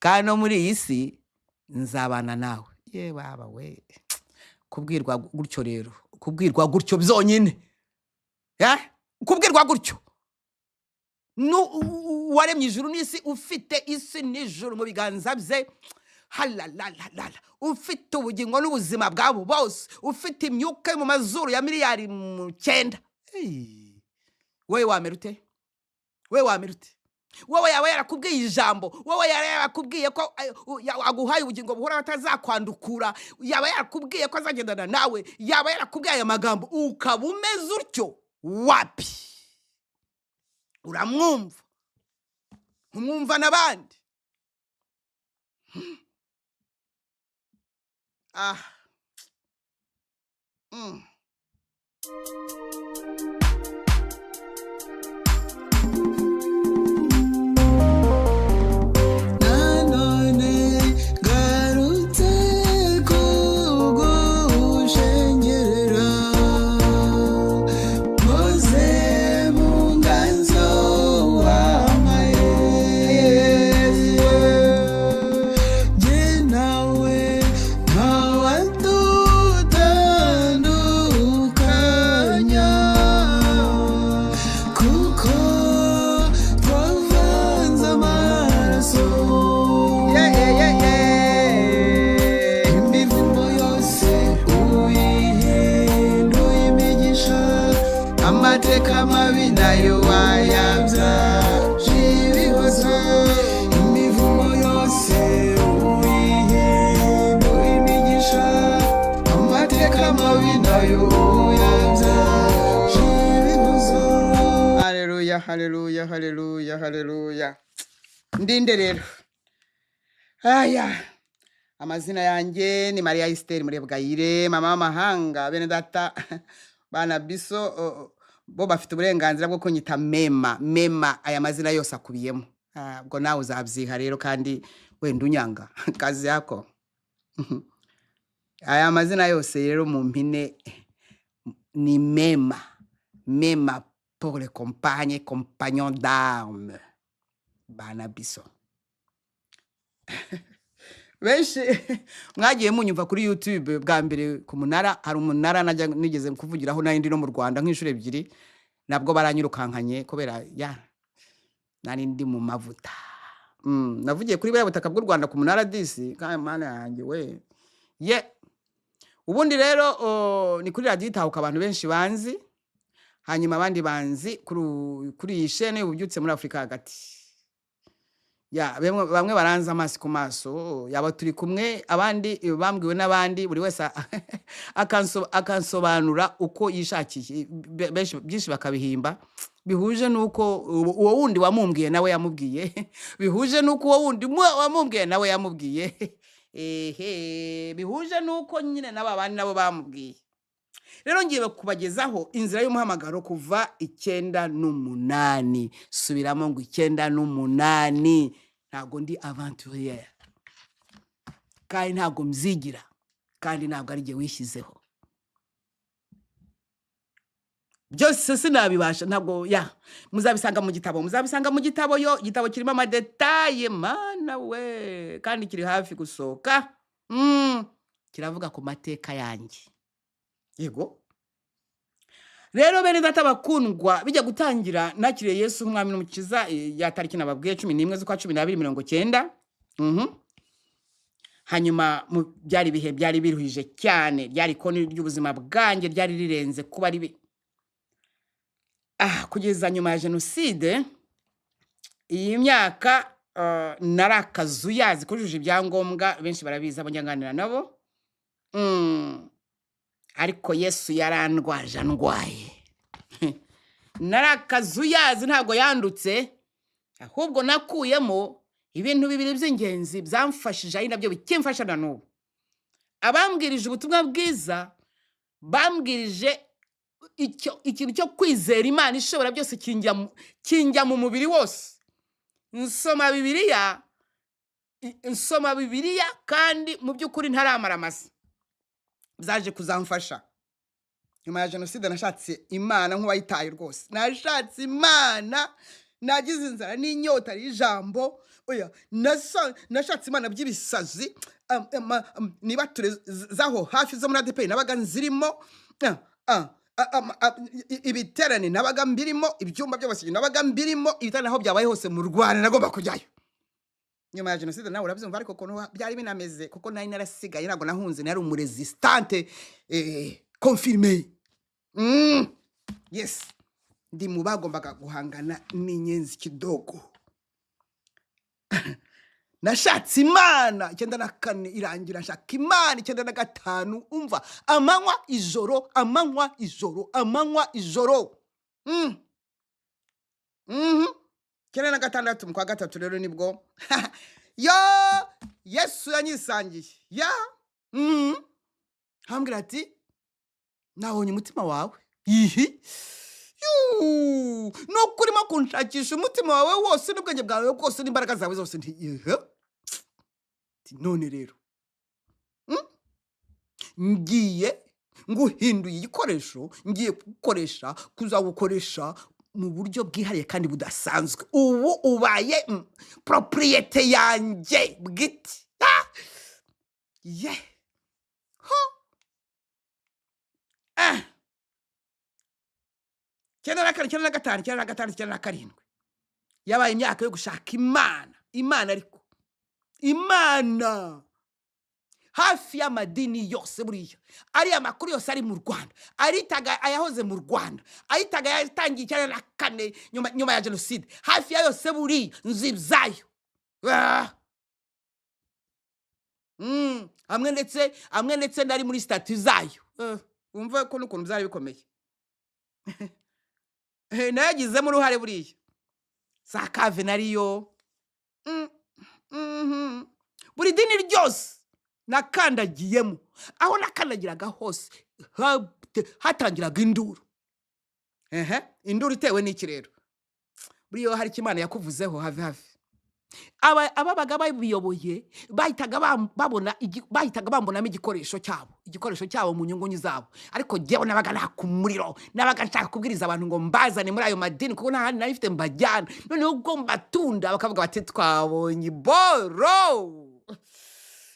kandi no muri iyi si nzabana nawe. Ye baba we, kubwirwa gutyo rero, kubwirwa gutyo byonyine, kubwirwa gutyo waremye ijuru n'isi, ufite isi n'ijuru mu biganza bye, halalalala, ufite ubugingo n'ubuzima bwabo bose, ufite imyuka mu mazuru ya miliyari 9. Wewe wamerute, wewe wamerute, wowe yaba yarakubwiye ijambo, wowe yarakubwiye ko aguhaye ubugingo buhora batazakwandukura, yaba yarakubwiye ko azagendana nawe, yaba yarakubwiye aya magambo ukaba umeze utyo, wapi? Uramwumva, umwumva n'abandi. Amateka mabi nayo wayabya ibibazo, imivumo yose uyihinduye imigisha. Amateka mabi nayo wayabya ibibazo. Haleluya, haleluya, haleluya, haleluya. Ndinde rero. Amazina yanjye ni Maria Esther Murebwayire, mama w'amahanga, bene data bana biso bo bafite uburenganzira bwo kunyita mema. Aya mazina yose akubiyemo, ubwo nawe uzabyiha rero, kandi wenda unyanga kazi yako. Aya mazina yose rero mu mpine ni mema pour les compagnons d'armes, bana biso. Benshi mwagiye munyumva kuri YouTube bwa mbere ku munara, hari umunara nigeze kuvugiraho nari ndi no mu Rwanda nk'inshuro 2, nabwo baranyurukankanye kubera nari ndi mu mavuta. Navugiye kuri bya butaka bw'u Rwanda ku munara disi, kandi mana yanjye we ubundi rero ni kuri radio itahuka abantu benshi banzi, hanyuma abandi banzi kuri iyi chaîne ubyutse muri Afrika hagati. Bamwe baranza amaso ku maso, yaba turi kumwe, abandi bambwiwe n'abandi, buri wese akansobanura uko yishakiye, byinshi bakabihimba, bihuje nuko uwo wundi wamumbwiye nawe yamubwiye, bihuje nuko uwo wundi wamumbwiye nawe yamubwiye, bihuje nuko nyine n'abandi nabo bamubwiye. Rero ngiye kubagezaho inzira y'umuhamagaro kuva 9 subiramo ngo 9. Ntago ndi aventurière, kandi ntago mzigira, kandi ntabwo ari je wishyizeho. Byose sinabibasha, ntabwo muzabisanga mu gitabo, igitabo kirimo amadetaye mana we, kandi kiri hafi gusohoka. Kiravuga ku mateka yanjye. Yego rero bene data bakundwa, bijya gutangira nakiriye Yesu umwami n'umukiza ya tariki nababwiye 11 z'ukwa 12 hanyuma byari ibihe byari biruhije cyane, ryari koni ry'ubuzima bwanjye, ryari rirenze kuba ribi. Kugeza nyuma ya jenoside, iyi myaka narakazuyazi kujuje ibyangombwa, benshi barabiza abanyanganira nabo. Ariko Yesu yarandwaje ndwaye. Narakazuyazi ntabwo yandutse, ahubwo nakuyemo ibintu bibiri by'ingenzi byamfashije, ari nabyo bikimfasha na n'ubu. Abambwirije ubutumwa bwiza bambwirije ikintu cyo kwizera Imana ishobora byose kinjya mu mubiri wose. Nsoma Bibiliya kandi mu by'ukuri ntaramara amasa. Byaje kuzamfasha. Nyuma ya jenoside nashatse Imana nk'uwayitaye rwose. Nashatse Imana nagize inzara n'inyota y'ijambo oya nashatse imana by'ibisazi niba zaho hafi zo muri ADP nabaga nzirimo ibiterane nabaga mbirimo ibyumba by'abasigi nabaga mbirimo ibitane aho byabaye hose mu Rwanda nagomba kujyayo nyuma ya jenoside nawe urabyumva ariko kono byari binameze kuko nari narasigaye ntago nahunze nari umuresistante confirmé yes ndi mu bagombaga guhangana n'inyenzi kidogo nashatse imana 94 irangira nshaka imana 95 umva amanywa ijoro 96 mu kwa gatatu rero nibwo yo Yesu yanyisangiye ya hambira ati nabonye umutima wawe ihi nukuri ma kunshakisha umutima wawe wose n'ubwenge bwawe bwose n'imbaraga zawe zose none rero ngiye nguhinduye igikoresho ngiye gukoresha kuzagukoresha mu buryo bwihariye kandi budasanzwe ubu ubaye propriete yanjye bwite ye ho cyenda na gatanu yabaye imyaka yo gushaka imana ariko imana hafi y'amadini yose buriya ari amakuru yose ari mu Rwanda aritaga ayahoze mu Rwanda ayitaga yatangiye 94 nyuma ya jenoside hafi ya yose buriya nzibzayo amwe ndetse nari muri statut zayo umva ko n'ukuntu byari bikomeye nagizemo uruhare buriya sakave nariyo buri dini ryose nakandagiyemo aho nakandagiraga hose hatangiraga induru induru itewe n'iki rero buriya hari kimana yakuvuzeho hafi ababaga babiyoboye bahitaga bambonamo igikoresho cyabo mu nyungu zabo ariko jyewe nabaga nakumuriro nabaga nshaka kubwiriza abantu ngo mbazane muri ayo madini kuko nta handi nabifite mbajyana none ubwo mbatunda bakavuga bati twabonye boro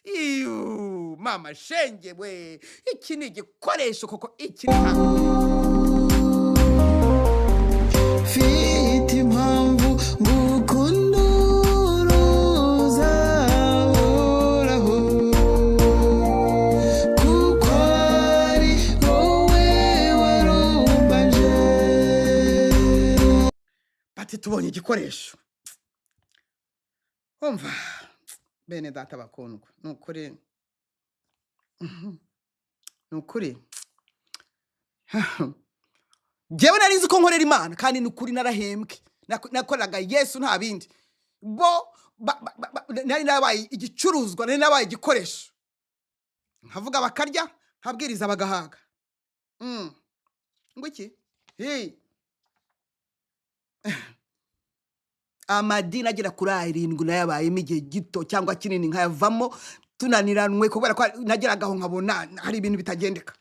iyo mama shenge we iki ni igikoresho koko iki ni fite impamvu ngukunda tubonye igikoresho umva bene data bakundwa nukuri jewe nari nzi ko nkorera imana kandi nukuri narahembwe nakoraga Yesu nta bindi nari nabaye igicuruzwa nari nabaye igikoresho nkavuga bakarya nkabwiriza bagahaga ngo iki amadini agera kuri 7 nayabayemo igihe gito cyangwa kinini nkayavamo tunaniranwe kubera ko nageragaho nkabona hari ibintu bitagendeka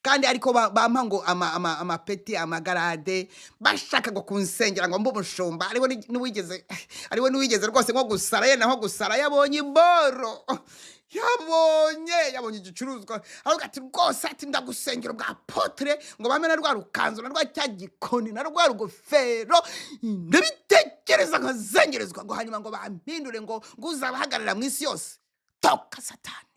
kandi ariko bampa ngo amapeti amagarade bashakaga kunsengera ngo mbe umushumba ariwe n'uwigeze rwose nko gusara ye naho gusara yabonye iboro yabonye igicuruzwa avuga ati rwose ati ndagusengera bwa potre ngo bamena rwa rukanzo na rwa cyagikoni na rwa rugofero ndabitekereza nkazengerezwa ngo hanyuma ngo bampindure ngo uzabahagarara mu isi yose toka satani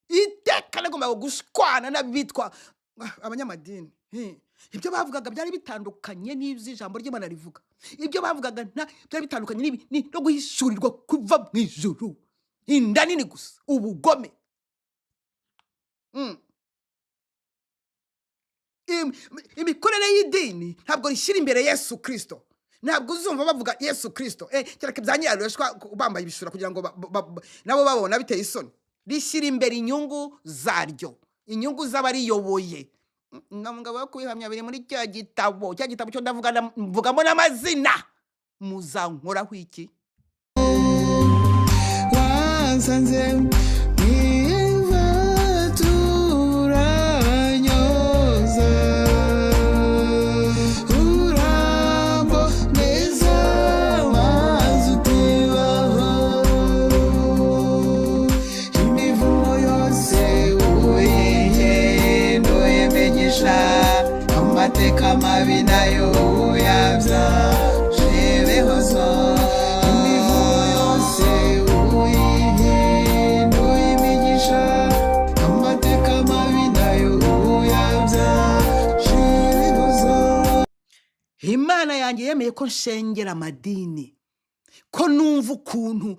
iteka nagomba gushwana n'abitwa abanyamadini ibyo bavugaga byari bitandukanye n'ivy'ijambo ry'Imana rivuga ibyo bavugaga byari bitandukanye no guhishurirwa kuva mu ijuru inda nini gusa ubugome imikorere y'idini ntabwo rishyira imbere Yesu Kristo ntabwo uzumva bavuga Yesu Kristo cyereka byanyarishwa bambaye ibishura kugira ngo nabo babona biteye isoni rishyira imbere inyungu zaryo inyungu z'abariyoboye ngabo yo kubihamya biri muri cya gitabo cyo ndavugamo n'amazina muzankoraho iki wansanze mwivatura yanjye yemeye ko nshengera amadini, ko numva ukuntu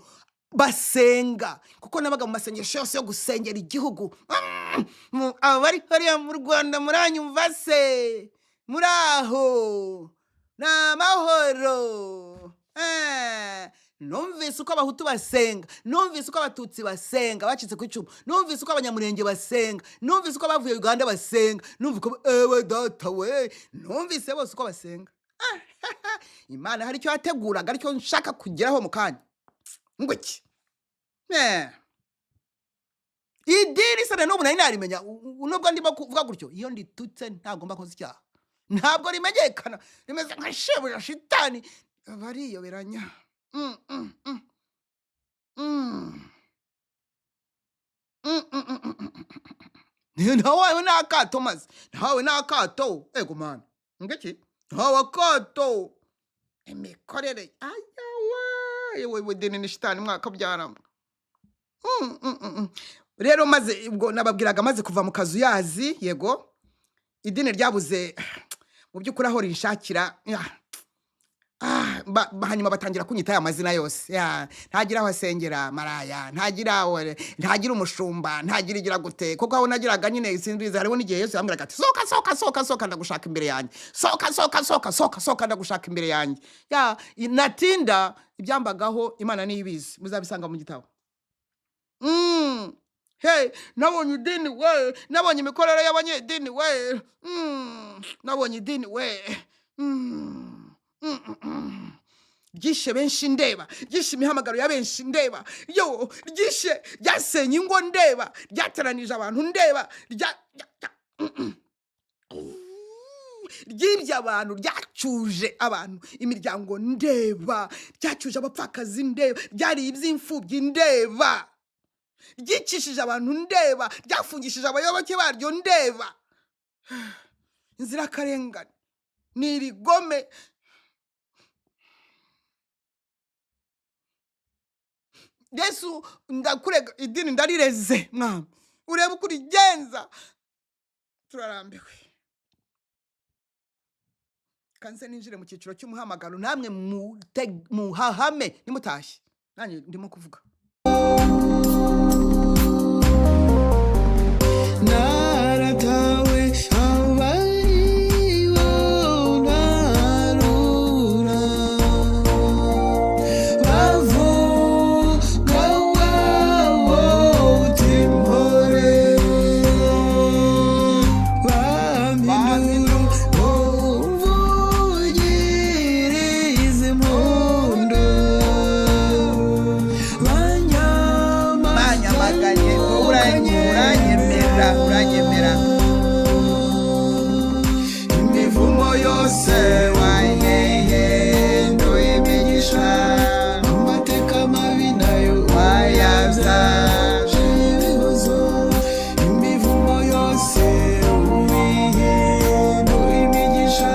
basenga, kuko nabaga mu masengesho yose yo gusengera igihugu. Abari hariya mu Rwanda muranyumva se? Muraho n'amahoro. Numvise uko abahutu basenga, numvise uko abatutsi basenga bacitse ku icumu, numvise uko abanyamurenge basenga, numvise uko abavuye Uganda basenga, numvise uko ewe data we, numvise bose uko basenga. Imana hari icyo yateguraga aricyo nshaka kugeraho mu kanya. Ngwiki idini sana n'ubu nari narimenya, nubwo ndimo kuvuga gutyo, iyo nditutse ntagomba koza icyaha, ntabwo rimenyekana, rimeze nka shebuja shitani bariyoberanya. Ntawawe n'akato maze, ntawe n'akato, ego mana ngiki ntawe akato imikorere yewe dini ni shitani mwaka byaramba. Rero maze ubwo nababwiraga maze kuva mu kazu yazi, yego idini ryabuze mu by'ukuri aho rinshakira. Hanyuma batangira kunyita amazina yose, ntagira aho asengera maraya, ntagira umushumba, ntagira igira gute, kuko aho nagiraga nyine sinziza. Hariho n'igihe Yesu yambwiraga ati soka ndagushaka imbere yanjye, soka ndagushaka imbere yanjye. Natinda ibyambagaho Imana niyibizi, muzabisanga mu gitabo. Hey, nabonye idini we, nabonye imikorere y'abanyedini we, nabonye idini we. Ryishe benshi ndeba, ryishe imihamagaro ya benshi ndeba, yo ryishe ryasenye ingo ndeba, ryateranije abantu ndeba, ryibye abantu, ryacuje abantu imiryango ndeba, ryacuje abapfakazi ndeba, ryari iby'imfubyi ndeba, ryicishije abantu ndeba, ryafungishije abayoboke baryo ndeba. Inzirakarengane nirigome. Yesu ndakurega idini ndarireze mwami, urebe uko urigenza, turarambiwe. Kanse ninjire mu cyiciro cy'umuhamagaro, namwe muhahame nimutashye, nanjye ndimo kuvuga. naratawe abariwo narura bavuga wawo utimpore bampindura umvugirize impundu Banyamaganye uranyemera imivumo yose wayeye ndoyimigisha, amateka mabi nayo wayabyaje ibibazo imivumo yose ubihendo imigisha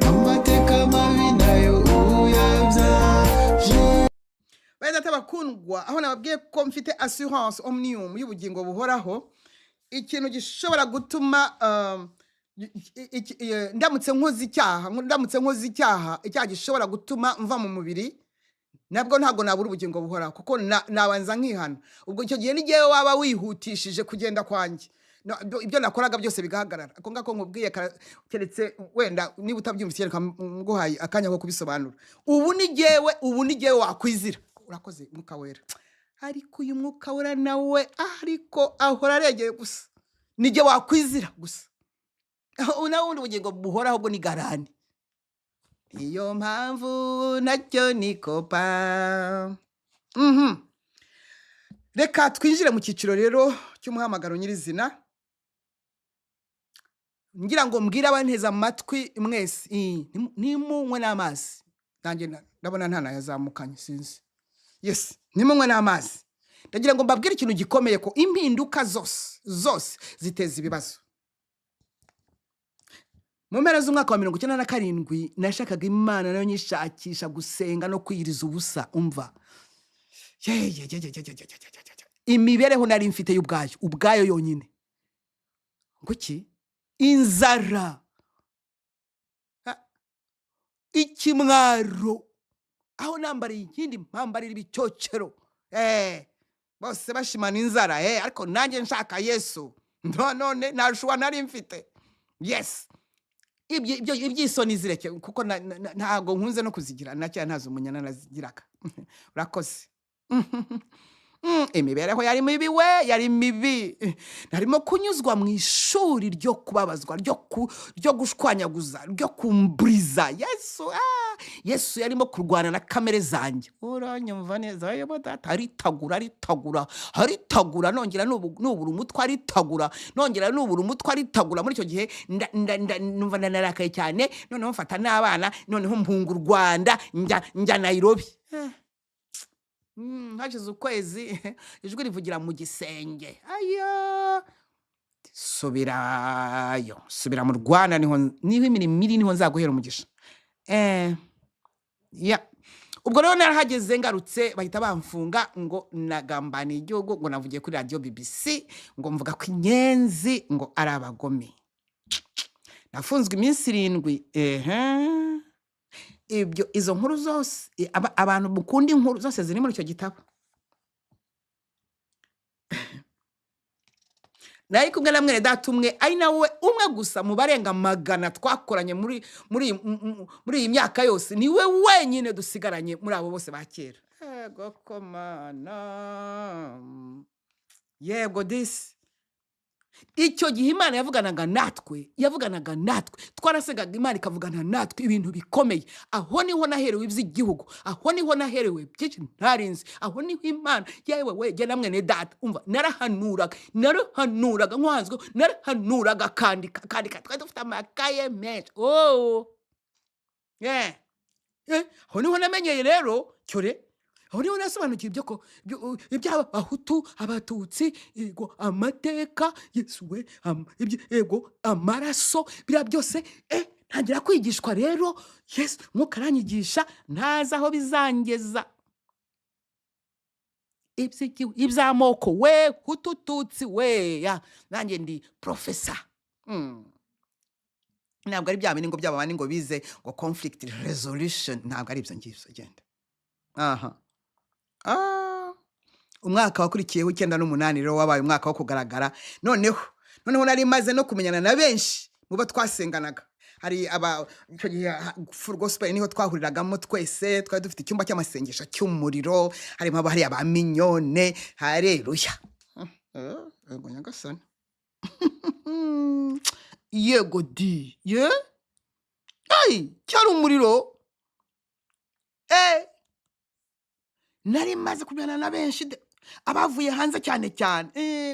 amateka mabi nayo uyabyaje. beza tabakundwa, aho nababwiye ko mfite assurance omnium y'ubugingo buhoraho. Ikintu gishobora gutuma ndamutse nkoze icyaha gishobora gutuma mva mu mubiri, nabwo ntago nabura ubugingo buhoraho, kuko nabanza nkihana. Ubwo icyo gihe n'igihe waba wihutishije kugenda kwanjye, ibyo nakoraga byose bigahagarara. Ako ngako nkubwiye, keretse wenda niba utabyumvise reka nguhaye akanya ko kubisobanura. Ubu ni jyewe wakwizira. Urakoze Mwuka Wera. Ariko uyu Mwuka Wera nawe ariko ahora aregeye gusa, nijye wakwizira gusa. Unawundi ubugingo buhoraho bwo ni garani. Iyo mpamvu nacyo nikopa. Reka twinjire mu cyiciro rero cy'umuhamagaro nyirizina. Ngira ngo mbwira abanteza amatwi mwese, nimunywe n'amazi. Nanjye ndabona ntana yazamukanye sinzi. Yes, nimunywe n'amazi. Ndagira ngo mbabwire ikintu gikomeye, ko impinduka zose ziteza ibibazo. Mu mpera z'umwaka wa 1997 nashakaga Imana nayo nyishakisha gusenga no kwiyiriza ubusa. Umva, imibereho nari mfite ubwayo yonyine. Nguki inzara, ikimwaro aho nambariye inkindi mpambarira ibicocero bose bashimana inzara ariko nanjye nshaka Yesu none ntashuwa nari mfite yes iby'isoni zireke kuko ntago nkunze no kuzigira nacyane ntazo umunyana nazigiraga urakoze imibereho yari mibi we yari mibi narimo kunyuzwa mu ishuri ryo kubabazwa ryo gushwanyaguza ryo kumburiza Yesu yarimo kurwana na kamere zanjye uranyumva neza yebo data aritagura nongera nubura umutwe aritagura nongera nubura umutwe aritagura muri icyo gihe numva narakaye cyane noneho mfata n'abana noneho mpunga u Rwanda njya Nairobi hashize ukwezi ijwi rivugira mu gisenge subira mu Rwanda niho imirimo iri niho nzaguhera umugisha ubwo rero narahageze ngarutse bahita bamfunga ngo nagambaniye igihugu ngo navugiye kuri radio BBC ngo mvuga ko inyenzi ngo ari abagome nafunzwe iminsi 7 izo nkuru zose abantu mukunda inkuru zose ziri muri icyo gitabo nari kumwe na mwene data umwe ari nawe umwe gusa mu barenga 100 twakoranye muri iyi myaka yose niwe wenyine dusigaranye muri abo bose bakera yego komana yego disi icyo gihe Imana yavuganaga natwe twarasengaga Imana ikavugana natwe ibintu bikomeye aho niho naherewe iby'igihugu aho niho naherewe byinshi ntarinzi aho niho Imana yewe wege na mwene data umva narahanuraga nkwanzwe narahanuraga kandika twari dufite amakaye menshi aho niho namenyeye rero cyore aho niho nasobanukiye iby'abahutu abatutsi ego amateka Yesu we ego amaraso bira byose ntangira kwigishwa rero Yesu mukaranyigisha ntaza aho bizangeza iby'amoko we hutututsi we nanjye ndi professor ntabwo ari bya bintu by'abandi ngo bize ngo conflict resolution ntabwo ari ibyo ngibyo genda umwaka wakurikiyeho 9 rero wabaye umwaka wo kugaragara noneho nari maze no kumenyana na benshi muba twasenganaga hari icyo gihe full gospel niho twahuriragamo twese twari dufite icyumba cy'amasengesho cy'umuriro harimo hari abaminyone hareruya yego nyagasani yego di cyari umuriro nari maze kumenyana na benshi abavuye hanze cyane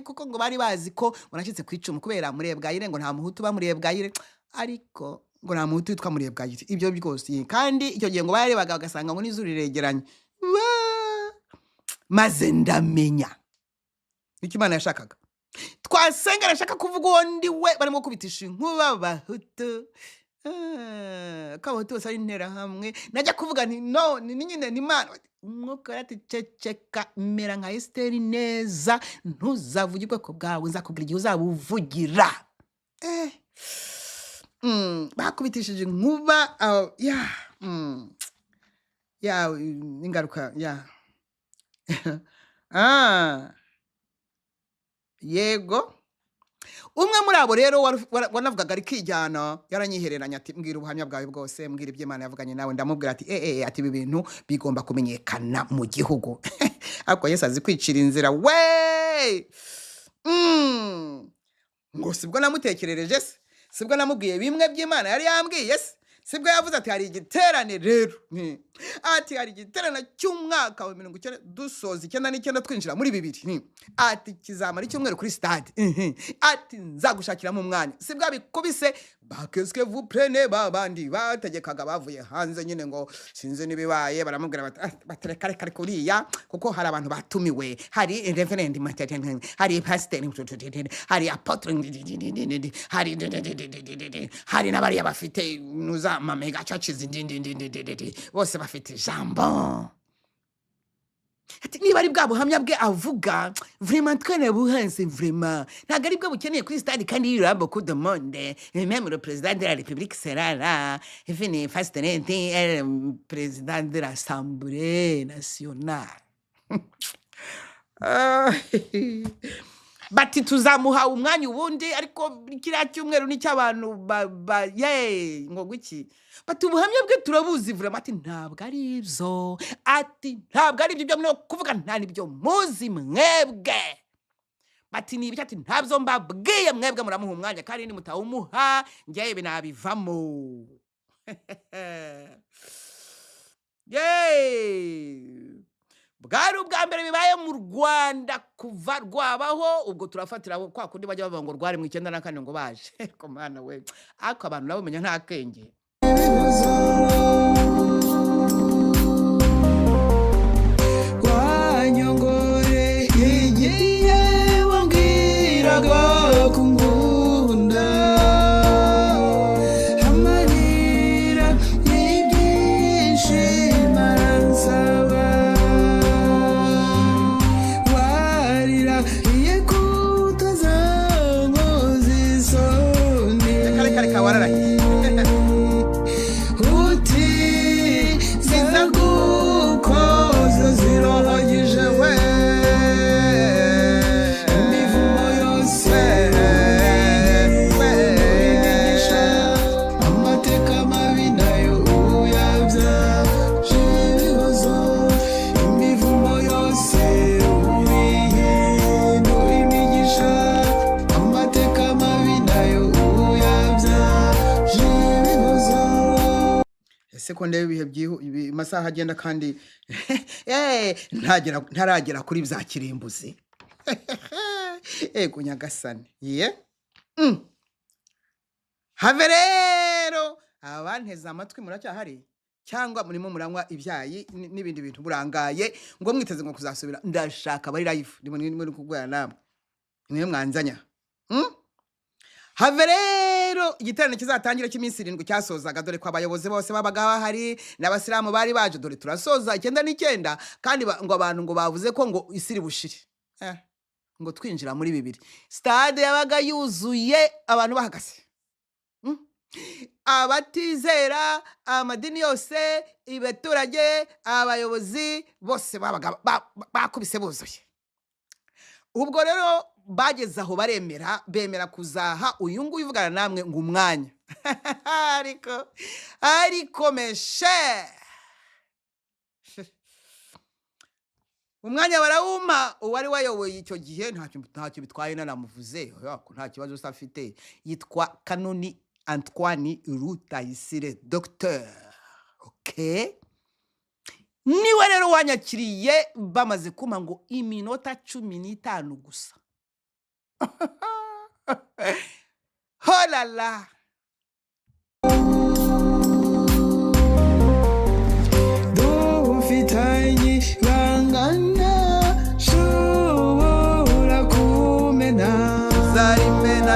kuko ngo bari bazi ko wanashitse kwicumu kubera Murebwayire ngo nta muhutu ba Murebwayire ariko ngo nta muhutu witwa Murebwayire ibyo byose kandi icyo gihe ngo barebaga bagasanga ngo n'izuru riregeranye maze ndamenya icyo Imana yashakaga twasenga arashaka kuvuga undi we barimo kubitisha inkuba bahutu kabahutu bose ari intera hamwe najya kuvuga nti no ni nyine ni Imana umwuka yaticeceka mera nka Esther neza ntuzavuge ubwoko bwawe nzakubwira igihe uzabuvugira bakubitishije inkuba ingaruka yego umwe muri abo rero wanavugaga ari kijyana yaranyihereranya ati mbwira ubuhamya bwawe bwose mbwira iby'Imana yavuganye nawe ndamubwira ati ati ibi bintu bigomba kumenyekana mu gihugu ariko Yesu azi kwicira inzira we ngo sibwo namutekerereje sibwo namubwiye bimwe by'Imana yari yambwiye sibwo yavuze ati hari igiterane rero ati hari igiterane cy'umwaka wa 19 dusoza 9 twinjira muri 2 ati kizamara icyumweru kuri stade ati nzagushakiramo umwanya sibwo bikubise bakeske vous prenez babandi bategekaga bavuye hanze nyine ngo sinze nibibaye baramubwira batereka reka kuriya kuko hari abantu batumiwe hari reverend hari pastor hari apotre hari n'abari bafite nuza mamega churches bose bafite ijambo ati niba ari bwa buhamya bwe avuga vraiment twene buhanse vraiment ntabwo ari bwo bukeneye kuri stade kandi yirura beaucoup de monde même le président de la république sera là even first lady président de l'assemblée nationale bati tuzamuha umwanya ubundi ariko kiriya cyumweru ni cy'abantu ngo gwiki bati ubuhamya bwe turabuzi vraiment ati ntabwo ari ibyo ati ntabwo ari ibyo byo kuvuga nta nibyo muzi mwebwe bati ni ibiki ati ntabyo mbabwiye mwebwe muramuha umwanya kandi ni mutawumuha njyewe binabivamo bwari ubwa mbere bibaye mu Rwanda kuva rwabaho ubwo turafatira kwa kundi bajya bavuga ngo rwari mu 94 ngo baje ko mana we ako abantu nabo menya nta kenge wanyongore igiye wambwiraga kunkunda amarira n'ibyinshi maransaba warira iye kutazankoza isoni reka wararahiye sekonde ibihe masaha agenda kandi ntaragera kuri bya kirimbuzi ego nyagasani have rero abanteze amatwi muracyahari cyangwa murimo muranywa ibyayi n'ibindi bintu burangaye ngo mwiteze ngo kuzasubira ndashaka bari live muri kugwera namwe niwe mwanzanya have rero igiterane kizatangira cy'iminsi 7 cyasozaga dore ko abayobozi bose babaga bahari n'abasilamu bari baje dore turasoza 9 kandi ngo abantu ngo bavuze ko ngo isiri bushire ngo twinjira muri 2 stade yabaga yuzuye abantu bahagaze abatizera amadini yose ibeturage abayobozi bose babaga bakubise buzuye ubwo rero bageze aho bemera kuzaha uyu nguyu uvugana namwe ngo umwanya ariko meshe umwanya barawuma uwari wayoboye icyo gihe ntacyo bitwaye nanamuvuze nta kibazo usafite yitwa Kanoni Antoine Rutayisire Docteur niwe rero wanyakiriye bamaze kuma ngo iminota 15 gusa holala dufitanye bangana shobora kumena zarimena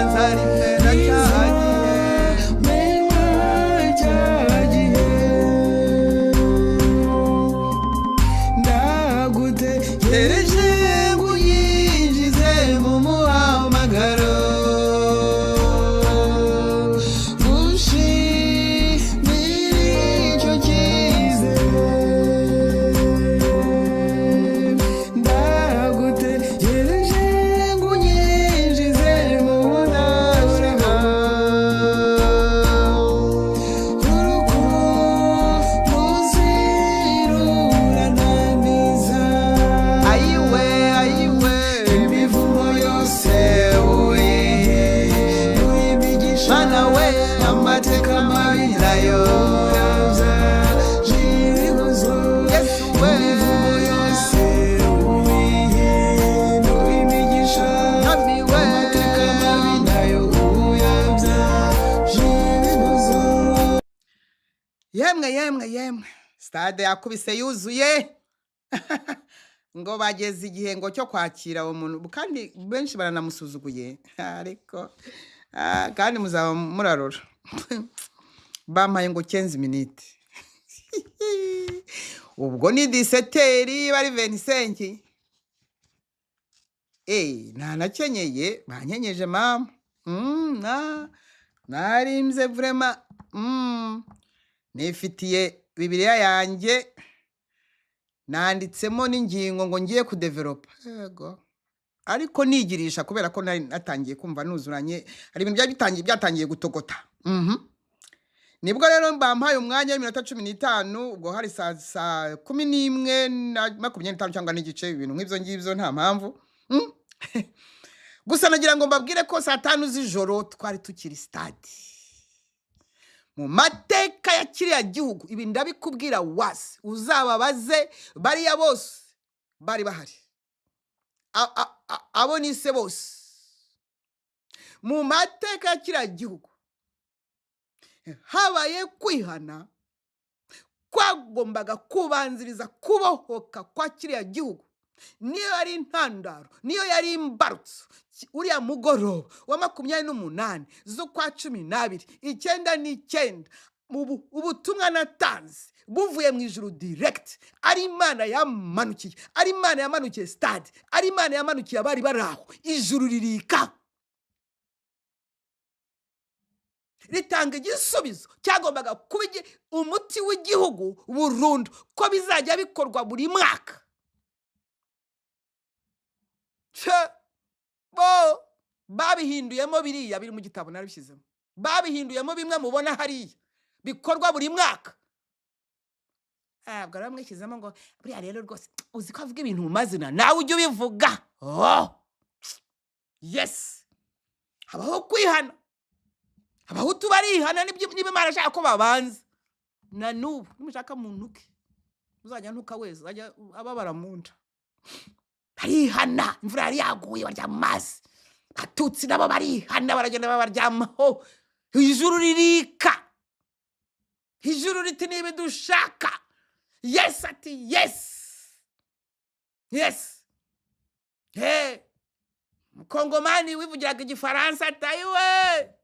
yemwe stade yakubise yuzuye ngo bageze igihe ngo cyo kwakira umuntu kandi benshi baranamusuzuguye ariko kandi muzaba murarora bampaye ngo 15 minutes ubwo ni 17 bari 25 ntanakenyeye banyenyeje mama narimze vraiment nifitiye bibiliya yanjye nanditsemo n'ingingo ngo ngiye kudevelopa yego ariko nigirisha kubera ko natangiye kumva nuzuranye hari ibintu byatangiye gutogota nibwo rero bampaye umwanya w'iminota 15 ubwo hari saa 11:25 cyangwa n'igice ibintu nk'ibyo ngibyo nta mpamvu gusa nagira ngo mbabwire ko saa 5 z'ijoro twari tukiri stade mu mateka ya kiriya gihugu ibi ndabikubwira wasi uzababaze bariya bose bari bahari abo nise bose mu mateka ya kiriya gihugu habaye kwihana kwagombaga kubanziriza kubohoka kwa kiriya gihugu niyo yari intandaro niyo yari imbarutso uriya mugoroba wa 28 z'ukwa 12 9 ubutumwa natanze buvuye mu ijuru direct ari Imana yamanukiye ari Imana yamanukiye stade ari Imana yamanukiye abari baraho ijuru ririka ritanga igisubizo cyagombaga kuba umuti w'igihugu burundu ko bizajya bikorwa buri mwaka babihinduyemo biriya biri mu gitabo narabishyizemo babihinduyemo bimwe mubona hariya bikorwa buri mwaka bwa mweshyizemo ngo buriya rero rwose uzi ko avuga ibintu mu mazina nawe ujye ubivuga yes habaho kwihana abahutu barihana niba Imana ashaka ko babanza na n'ubu nimushaka mu ntuke uzajya ntuka wese uzajya ababara mu nda barihana imvura yari yaguye barya amazi Abatutsi nabo barihana baragenda babaryamaho ijuru ririka ijuru riti niba dushaka yes ati yes Mukongomani wivugiraga igifaransa atayiwe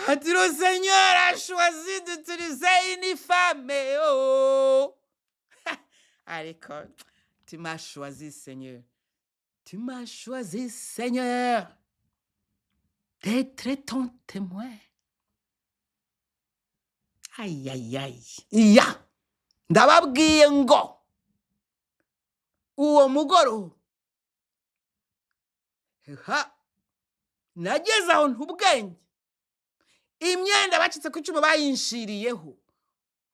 ati le Seigneur a choisi d'utiliser une femme ariko tu m'as choisi Seigneur tu m'as choisi Seigneur d'être ton témoin iya ndababwiye ngo uwo mugoro nageze aho ntubwenge imyenda bacitse ku icumu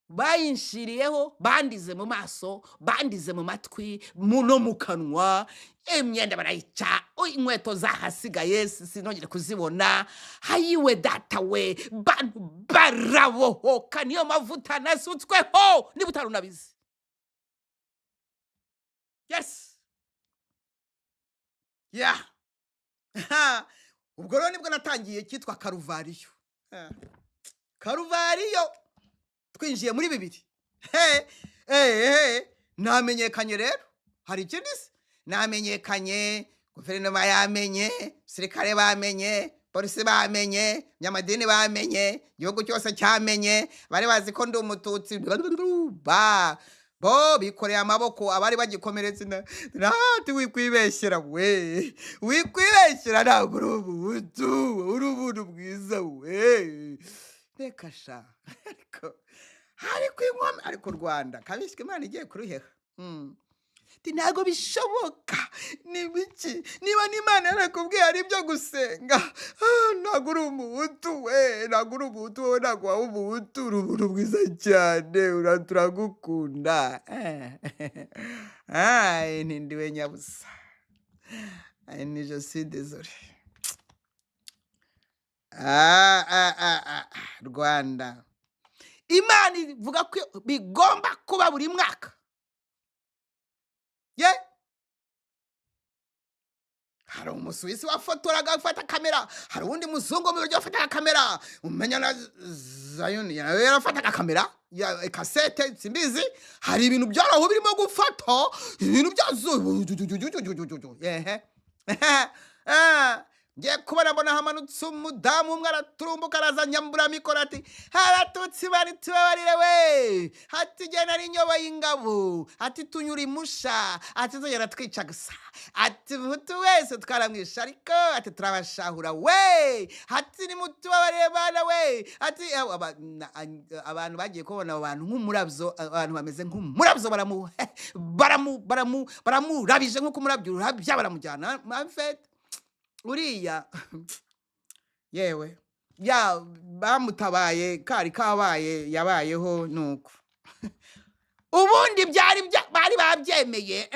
bayinshiriyeho bandize mu maso bandize mu matwi no mu kanwa imyenda barayica inkweto zahasigaye sinongere kuzibona hayiwe data we bantu barabohoka niyo mavuta nasutsweho niba utarunabizi yes ubwo rero nibwo natangiye cyitwa karuvariyo twinjiye muri 2 namenyekanye rero hari ikindi se namenyekanye guverinoma yamenye sirikare bamenye polisi bamenye nyamadini bamenye igihugu cyose cyamenye bari bazi ko ndi umututsi bo bikoreye amaboko abari bagikomeretse nati wikwibeshyera wikwibeshyera ntabwo uri ubuntu bwiza reka sha ariko inkome ariko Rwanda kabiswe Imana igiye kuruheha ntabwo bishoboka nibiki niba n'Imana yarakubwiye ari byo gusenga ntabwo uri umuhutu ntabwo uri umuhutu ntabwo waba umuhutu uri ubuntu bwiza cyane turagukunda ntindiwe nyabusa ni je suis désolé Rwanda Imana ivuga ko bigomba kuba buri mwaka hari umusuwisi wafotoraga afata kamera hari undi muzungu mu buryo afata kamera umenya na Zayoni yarafata kamera ya kasete simbizi hari ibintu byaraho birimo gufata ibintu byazo ngiye kubona mbona hamanutse umudamu umwe araturumbuka araza nyambura mikoro ati abatutsi bari tubabarire we ati jye nari nyoboye ingabo ati tunyura imusha ati tugera twica gusa ati mutu wese twaramwisha ariko ati turabashahura we ati ni mutubabarire bana we ati abantu bagiye kubona abantu nk'umuravyo abantu bameze nk'umuravyo baramurabije nk'uko umuravyo urabya baramujyana mafete uriya yewe ya bamutabaye kari kabaye yabayeho nuko ubundi bari babyemeye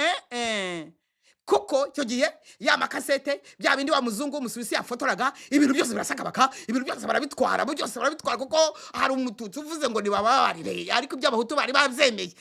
kuko cyo gihe ya makasete bya bindi wa muzungu w'umusuwisi yafotoraga ibintu byose birasakabaka ibintu byose barabitwara kuko hari umututsi uvuze ngo nibababarire ariko by'abahutu bari babyemeye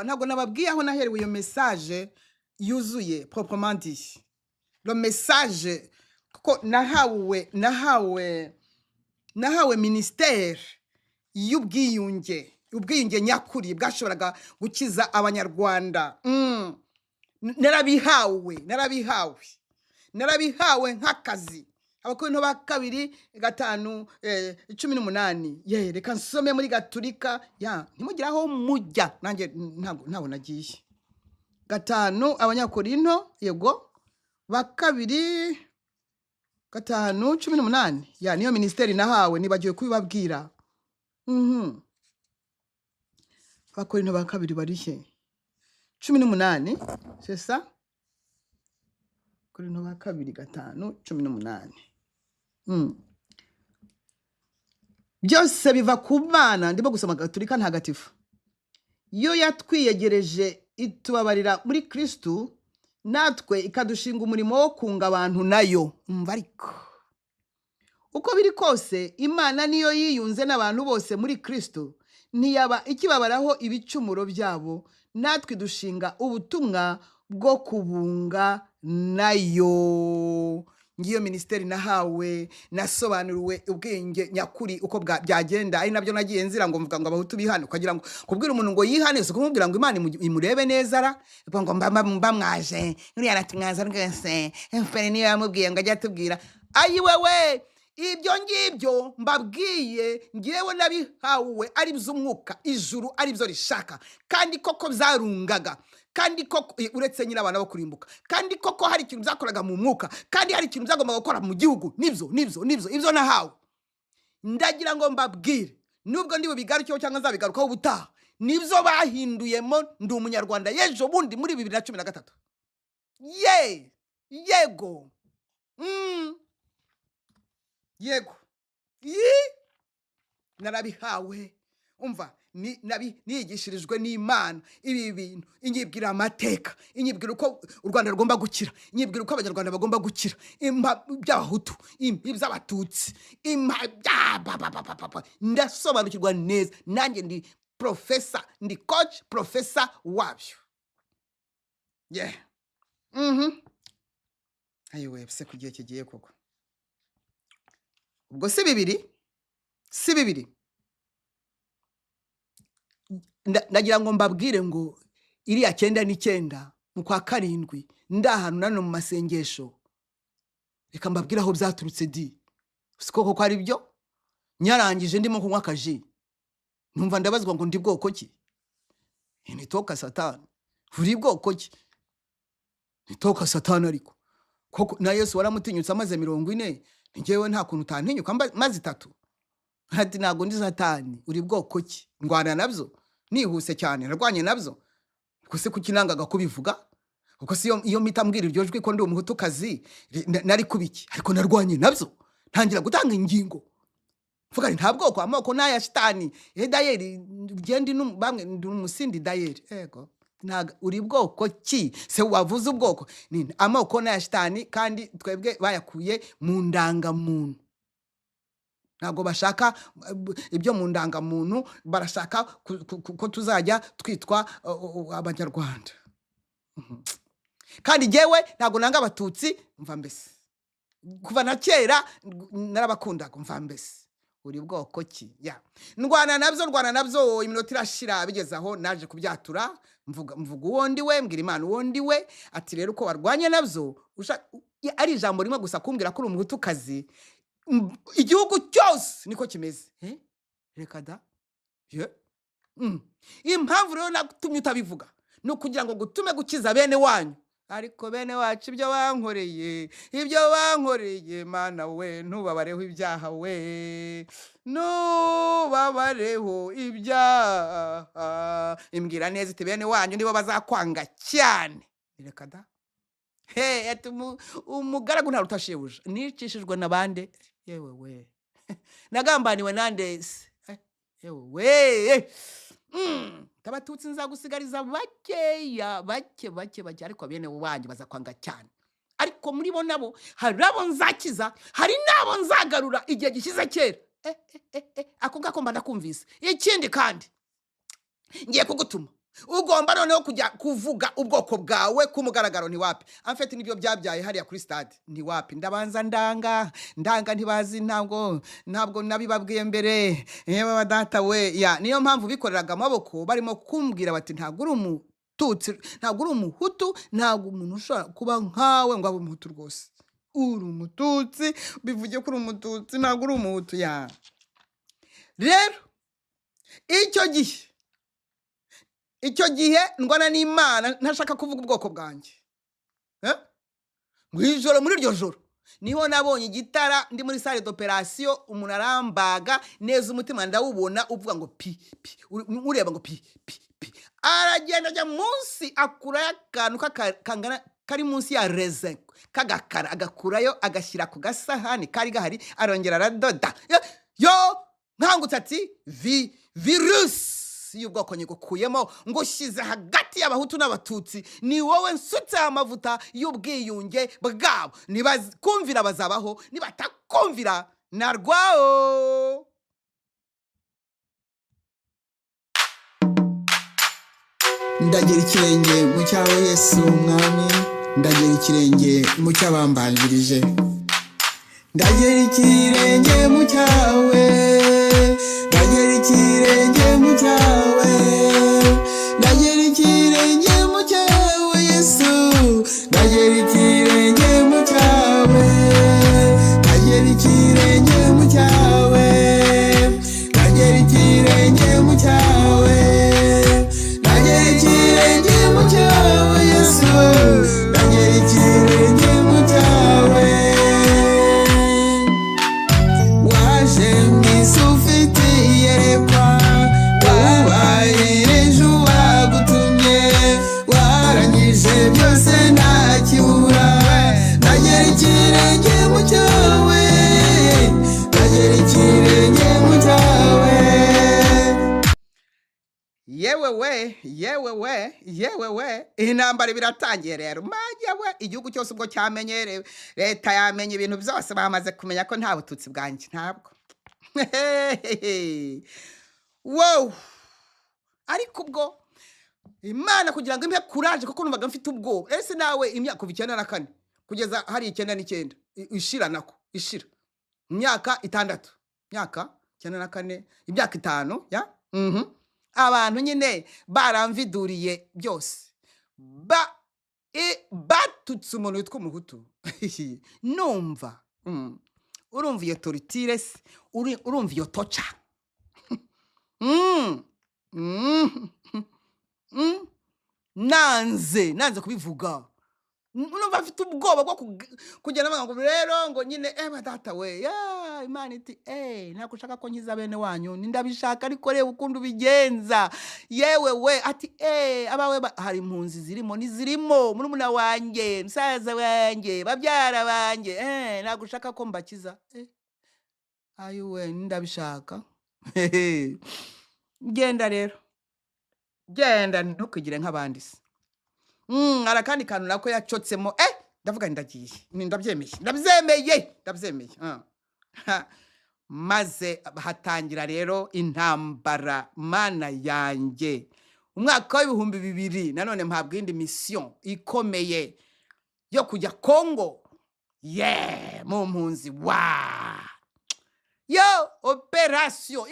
ntabwo nababwiye aho naherewe iyo message yuzuye proprement dit le message kuko nahawe ministère y'ubwiyunge nyakuri bwashoboraga gukiza abanyarwanda narabihawe nk'akazi abakorinto ba 2:5-18 reka nsome muri gaturika ntimugira aho mujya nanjye ntabwo nagiye 5 abanyakorinto yego ba 2:5-18 niyo ministeri nahawe nibagiwe kubibabwira abakorinto ba 2 barihe 18 c'est ça korinto ba 2:5-18 byose biva ku Mana ndimo gusoma gaturika ntagatifu yo yatwiyegereje itubabarira muri Kristo natwe ikadushinga umurimo wo kunga abantu nayo ariko uko biri kose Imana niyo yiyunze n'abantu bose muri Kristo ntiyaba ikibabaraho ibicumuro byabo natwe dushinga ubutumwa bwo kubunga nayo ngiyo ministeri nahawe nasobanuriwe ubwenge nyakuri uko byagenda ari nabyo nagiye nzira ngo mvuga ngo abahutu bihane kugira ngo kubwira umuntu ngo yihane so kumubwira ngo Imana imurebe neza ra ngo mbamwaje uri aratumwaza rwese FPR niyo yamubwiye ngo ajya tubwira ayi wewe ibyo ngibyo mbabwiye ngiyewe nabihawe ari by'umwuka ijuru ari byo rishaka kandi koko byarungaga kandi koko uretse nyina abana bo kurimbuka kandi koko hari ikintu byakoraga mu mwuka kandi hari ikintu byagombaga gukora mu gihugu nibyo nahawe ndagira ngo mbabwire nubwo ndi bubigarukeho cyangwa nzabigarukaho ubutaha nibyo bahinduyemo ndi umunyarwanda yejo bundi muri 2013 yego narabihawe umva niyigishirijwe n'Imana ibi bintu inyibwira amateka inyibwira uko u Rwanda rugomba gukira inyibwira uko abanyarwanda bagomba gukira by'abahutu iby'abatutsi ndasobanukirwa neza nanjye ndi professor ndi coach professor wabyo ayiwe se kugiye kigiye koko ubwo si bibiri ndagira ngo mbabwire ngo iriya 9 mu kwa 7 ndahantu nano mu masengesho reka mbabwira aho byaturutse sikoko ko ari byo nyarangije ndimo kunywa akaji numva ndabazwa ngo ndi bwoko ki nitoka satani uri bwoko ki nitoka satani ariko koko na Yesu waramutinyutse amaze 40 ngewe nta kuntu utantinyuka maze 3 hati nago ndi satani uri bwoko ki ngwana nabyo nihuse cyane narwanye nabyo kuse kukinangaga kubivuga uko si iyo mitambwira iryo jwi ko ndi umuhutukazi nari kubiki ariko narwanye nabyo ntangira gutanga ingingo Vuga nta bwoko amoko n'aya shitani dayeri gendi bamwe ndi umusindi dayeri ego ntaga uri bwoko ki se wavuze ubwoko ni amoko n'aya shitani kandi twebwe bayakuye mu ndangamuntu ntabwo bashaka ibyo mu ndangamuntu barashaka ko tuzajya twitwa abanyarwanda kandi jewe ntabwo nanga abatutsi mva mbese kuva na kera narabakundaga mva mbese uri bwoko ki ya ndwana nabyo iminota irashira bigeze aho naje kubyatura mvuga uwo ndi we mbwira Imana uwo ndi we ati rero uko warwanye nabyo ari ijambo rimwe gusa kumbwira ko uri umuhutukazi igihugu cyose niko kimeze reka da impamvu rero natumye utabivuga ni ukugira ngo gutume gukiza bene wanyu ariko bene wacu ibyo bankoreye Mana we ntubabareho ibyaha we ntubabareho ibyaha imbwira neza iti bene wanyu nibo bazakwanga cyane reka da ati umugaragu nta rutashebuja nicishijwe na bande yewe we nagambaniwe nande yewe we tabatutsi nzagusigariza bakeya bake ariko bene wanyu bazakwanga cyane ariko muri bo nabo hari abo nzakiza hari nabo nzagarura igihe gishize kera ako ngako mba ndakumvise ikindi kandi ngiye kugutuma ugomba noneho kujya kuvuga ubwoko bwawe kumugaragaro ntiwapi amfete nibyo byabyaye hariya kuri stade ntiwapi ndabanza ndanga ntibazi ntabwo nabibabwiye mbere yewe badata we ya niyo mpamvu bikoreraga amaboko barimo kumbwira bati ntabwo uri umututsi ntabwo uri umuhutu ntabwo umuntu ushobora kuba nkawe ngo abe umuhutu rwose uri umututsi bivuge ko uri umututsi ntabwo uri umuhutu ya rero icyo gihe ndwana n'Imana ntashaka kuvuga ubwoko bwanjye ngwijoro muri iryo joro niho nabonye igitara ndi muri salle d'operation umuntu arambaga neza umutima ndawubona uvuga ngo pi ureba ngo pi aragenda ajya munsi akura akantu kangana kari munsi ya raisin kagakara agakurayo agashyira ku gasahani kari gahari arongera aradoda yo nkangutse ati virus y'ubwoko nyigukuyemo ngo shyize hagati y'abahutu n'abatutsi ni wowe nsutse amavuta y'ubwiyunge bwabo nibakumvira bazabaho nibatakumvira narwaho ndagera ikirenge mu cyawe Yesu umwami ndagera ikirenge mu cyabambanjirije ndagera ikirenge mu cyawe ndagera ikirenge mu cyawe ndagera ikirenge mu cyawe Yesu ndagera ikirenge mu cyawe ndagera ikirenge mu cyawe ndagera ikirenge mu cyawe ndagera ikirenge mu cyawe Yesu ndagera ikirenge mu cyawe waje mwisi ufite iyerekwa wubahirije uwagutumye warangije byose nta kibura ndagera ikirenge mu cyawe ndagera ikirenge mu cyawe yewe intambara biratangiye rero we igihugu cyose ubwo cyamenye leta yamenye ibintu byose bamaze kumenya ko nta bututsi bwanjye ntabwo wow ariko ubwo Imana kugira ngo impe courage kuko numvaga mfite ubwoba ese nawe imyaka kuva 94 kugeza hari 99 ishira nako ishira imyaka 6 imyaka 94 imyaka 5 ya abantu nyine baramviduriye byose batutse umuntu witwa umuhutu numva urumva iyo torture se urumva iyo toca nanze kubivuga numva afite ubwoba bwo kugenda ngo rero ngo nyine data we ya Imana iti ntabwo ushaka ko nkiza bene wanyu ndabishaka ariko reba ukundi ubigenza yewe we ati abawe hari impunzi zirimo murumuna wanjye musaza wanjye babyara banjye ntabwo ushaka ko mbakiza ayiwe ndabishaka genda rero genda ntukigire nk'abandi se hari akandi kantu nako yacotsemo ndavuga ndagiye ndabyemeye maze hatangira rero intambara mana yanjye umwaka w'ibihumbi 2000 nanone mpabwa indi mission ikomeye yo kujya Kongo mu mpunzi operation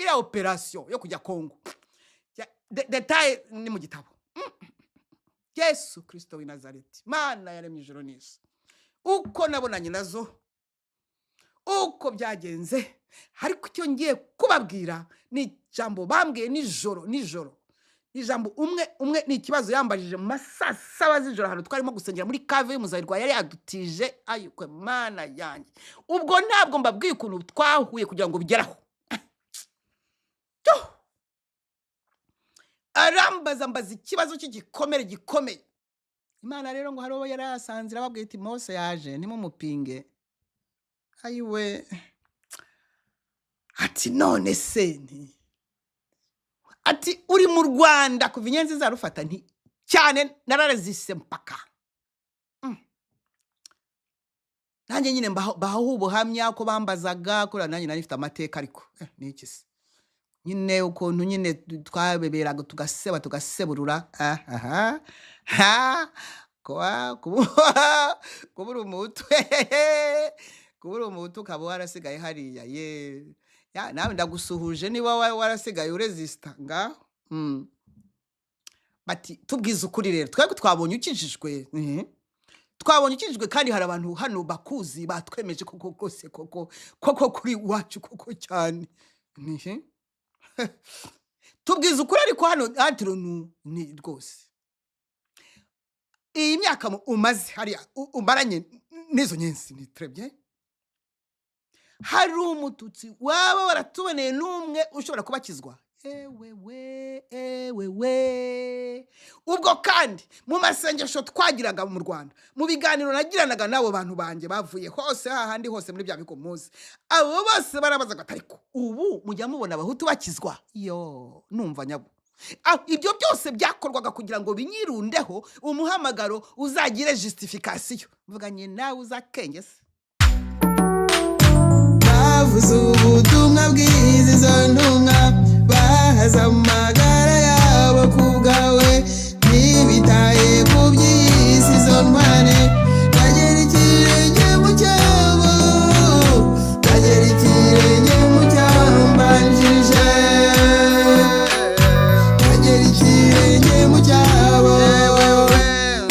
yo kujya Kongo detail ni mu gitabo Yesu Kristo w'i Nazareti mana yaremye ijoro n'isi uko nabonanye nazo uko byagenze ariko icyo ngiye kubabwira ni jambo bambwiye nijoro ijambo umwe ni ikibazo yambajije mu masaa 7 z'ijoro hano twarimo gusengera muri cave y'umuzayirwa yari yadutije ayukwe mana yanjye ubwo ntabwo mbabwiye ukuntu twahuye kugira ngo bigeraho mbaza ikibazo gikomeye Imana rero ngo hariho yarasanzira babwiye iti Mose yaje nimumupinge ayiwe ati none se ati uri mu Rwanda kuva inyenzi zarufata nti cyane nararezise mpaka nanjye nyine baho ubuhamya ko bambazaga kuri nanjye nari mfite amateka ariko niki se nyine ukuntu nyine twabeberaga tugaseburura kubura umutu ukaba warasigaye hariya nawe ndagusuhuje niba warasigaye uresista nga bati tubwize ukuri rero twebwe twabonye ukijijwe kandi hari abantu hano bakuzi batwemeje koko kose koko kuri wacu koko cyane tubwize ukuri ariko hano antiro ni rwose iyi myaka umaze hariya umaranye n'izo nyenzi ni trebye hari umututsi waba waratuboneye n'umwe ushobora kubakizwa ewewe ubwo kandi mu masengesho twagiraga mu Rwanda mu biganiro nagiranaga nabo bantu banje bavuye hose hahandi hose muri bya bigo muzi abo bose barabazaga ariko ubu mujya mubona abahutu bakizwa numva nyabo ibyo byose byakorwaga kugira ngo binyirundeho umuhamagaro uzagire justification mvuganye nawe uzakenge se bavuze ubutumwa bwiza izo ntumwa bahaza amagara yabo ku bwawe ntibitaye ku by'isi izo ntware bagera ikirenge mu cyabo bagera ikirenge mu cyambanjije bagera ikirenge mu cyabo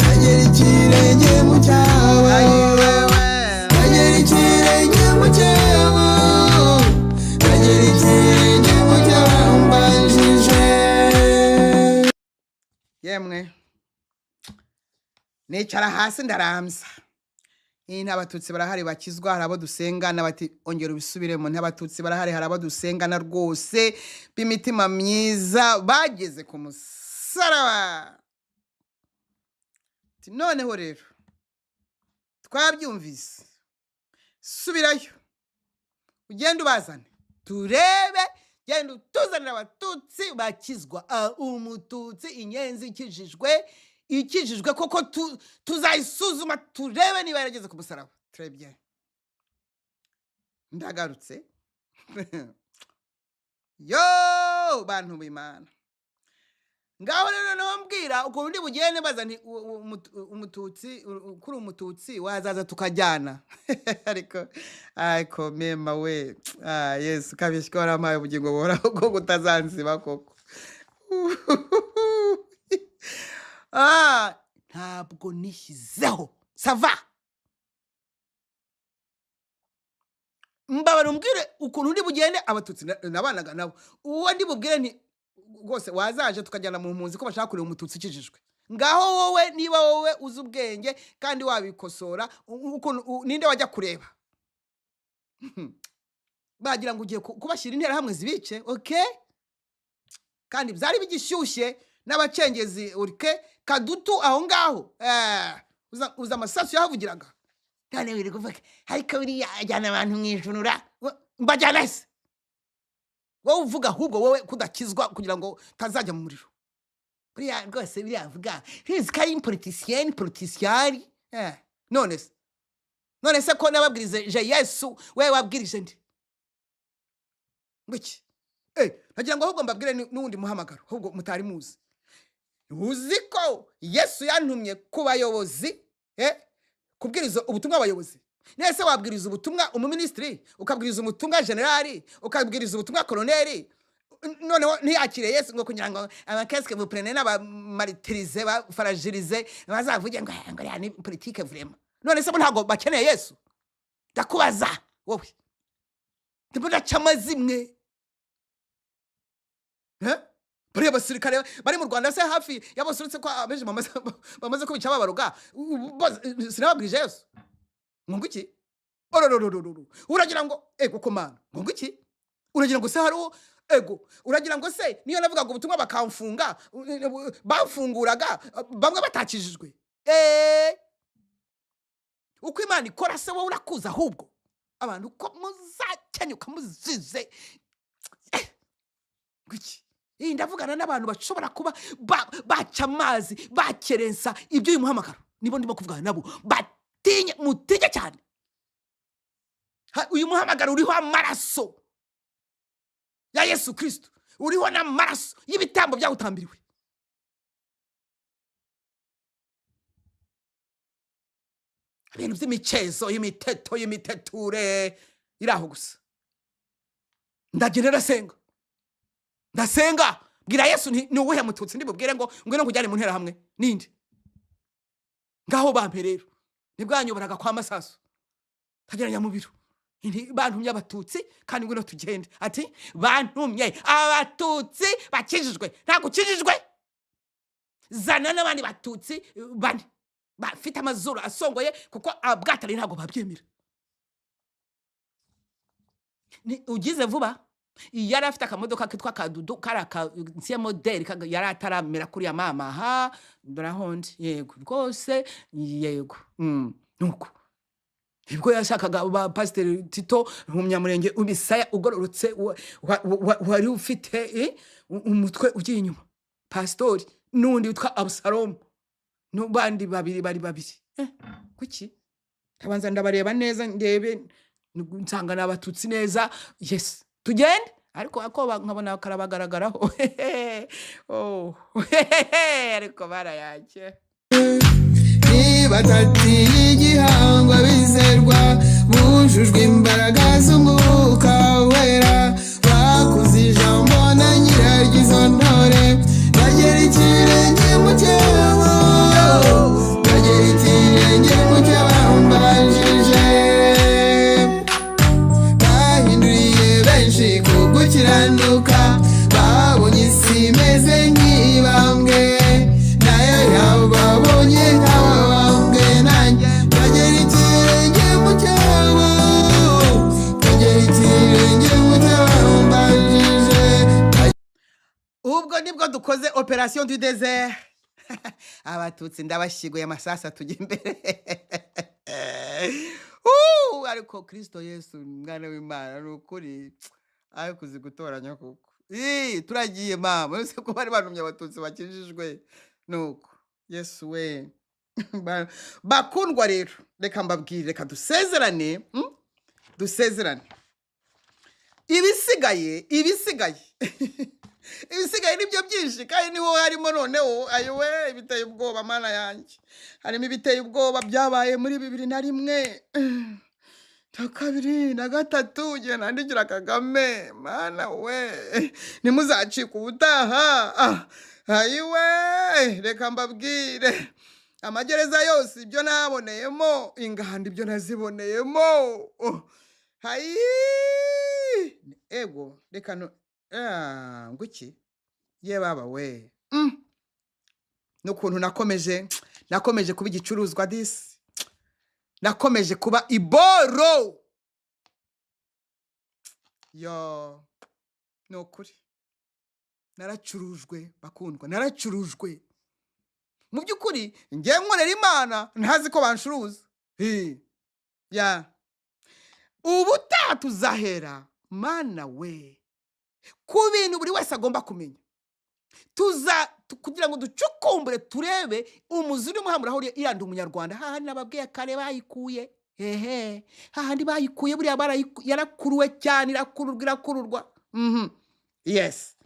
bagera ikirenge mu cyabo bagera ikirenge mu cyabo bagera ikirenge mu cyambanjije yemwe nicara hasi ndaramza n'abatutsi barahari bakizwa hari abo dusenga n'abati ongera ubisubiremo n'abatutsi barahari hari abo dusenga na rwose b'imitima myiza bageze ku musaraba noneho rero twabyumvise subirayo ugenda ubazane turebe genda utuzanira abatutsi bakizwa umututsi inyenzi ikijijwe koko tuzayisuzuma turebe niba yarageze ku musaraba trebye ndagarutse bantu b'Imana ngaho rero nambwira ukuntu ndi bugende baza nti umututsi kuri umututsi wazaza tukajyana ariko mema we Yesu kabishwa waramaye ubugingo boraho ko gutazanziba koko ntabwo nishyizeho sava mbabara umbwire ukuntu ndi bugende abatutsi nabanaga nabo uwo ndi bubwire nti rwose wazaje tukajyana mu mpunzi ko bashaka kureba umututsi ukijijwe ngaho wowe niba wowe uzi ubwenge kandi wabikosora ninde wajya kureba bagira ngo ugiye kubashyira intera hamwe zibice kandi byari bigishyushye n'abacengezi kadutu aho ngaho uza amasasu yahavugiraga none wiri kuvuga ariko biriya ajyana abantu mu ijunura mbajyana se wowe uvuga ahubwo wowe kudakizwa kugira ngo tazajya mu muriro buriya rwose biriyavuga rizika y'impolitisiyani none se ko nababwirije Yesu wewe wabwirije ndi ngwiki nagira ngo ahubwo mbabwire n'uwundi muhamagaro ahubwo mutari muzi uzi ko Yesu yantumye ku bayobozi kubwiriza ubutumwa abayobozi nese wabwiriza ubutumwa umuministri ukabwiriza ubutumwa generali ukabwiriza ubutumwa koloneli noneho ntiyakire Yesu ngo kugira ngo abakeske vous prenez n'abamartirize bafaragirize bazavuge ngo ya ni politique vraiment none se ntago bakeneye Yesu ndakubaza wowe ndibona cyamazimwe bari abasirikare bari mu Rwanda se hafi yabasurutse ko abeje bamaze kubica babaruga sinababwije Yesu ngo iki uragira ngo komana ngo iki uragira ngo se haro uragira ngo se niyo navugaga ubutumwa bakamfunga bafunguraga bamwe batakijijwe uko Imana ikora se wowe urakuza ahubwo abantu ko muzakenyuka muzize ngiki ndavugana n'abantu bashobora kuba baca amazi bakerensa ibyo uyu muhamagaro nibo ndimo kuvugana nabo mutinye cyane uyu muhamagaro uriho amaraso ya Yesu Kristo uriho n'amaraso y'ibitambo byawutambiriwe ibintu by'imicezo y'imiteture iraho gusa ndagenera ndasenga bwira Yesu ni uwuhe mututsi ndibubwire ngo ngwino kujyane mu ntera hamwe ninde ngaho bampe rero nibwanyoboraga kwa masaso tageranya mu biro bantumye abatutsi kandi ngwino tugende ati bantumye abatutsi bakijijwe ntago ukijijwe zana n'abandi batutsi bane bafite amazuru asongoye kuko abwatari ntago babyemera ni ugize vuba yari afite akamodoka kitwa kadudu karaka nsiye model yari ataramera kuri ya mama ndurahondi yego rwose yego nuko ibwo yashakaga ba pastor Tito umunyamurenge ubisaya ugororotse wari ufite umutwe ugiye inyuma pastor nundi witwa Absalom n'ubandi babiri bari babiri kuki tabanza ndabareba neza ndebe nsanga nabatutsi neza yes tugende ariko ako nkabona karabagaragaraho ariko barayake batatiye igihangwa bizerwa bujujwe imbaraga z'umwuka wera bakuze ijambo na nyiraryizo ntore bagera ikirenge mu cyabo bagera ikirenge mu cyabambajije bahinduriye benshi kugukiranuka babonye isi imeze nk'ibambwe nayo yababonye nk'ababambwe nanjye bagera ikirenge mu cyabo bagera ikirenge mu cyabambajije ubwo nibwo dukoze operation du désert abatutsi ndabashiguye amasasa tujye imbere ariko Kristo Yesu mwana w'Imana n'ukuri ayo kuzi gutoranya kuko turagiye mama ese ko bari bantumye abatutsi bakijijwe nuko Yesu we bakundwa rero reka mbabwire reka dusezerane ibisigaye nibyo byinshi kandi niho harimo noneho ayowe ibiteye ubwoba mana yanjye harimo ibiteye ubwoba byabaye muri 2001 na 2 na 3 gihe nandikira Kagame mana we nimuzacika ubutaha ayiwe reka mbabwire amagereza yose ibyo naboneyemo ingahanda ibyo naziboneyemo hayi ego reka no nguki ye baba we n'ukuntu nakomeje kuba igicuruzwa disi nakomeje kuba iboro yo nokuri naracurujwe bakundwa naracurujwe mu byukuri ngiye nkorera Imana ntazi ko banshuruza ya ubutaha tuzahera mana we ku bintu buri wese agomba kumenya kugira ngo ducukumbure turebe umuzi urimo hamuraho iranda umunyarwanda hahandi nababwiye kare bayikuye hahandi bayikuye buriya yarakuruwe cyane irakururwa yes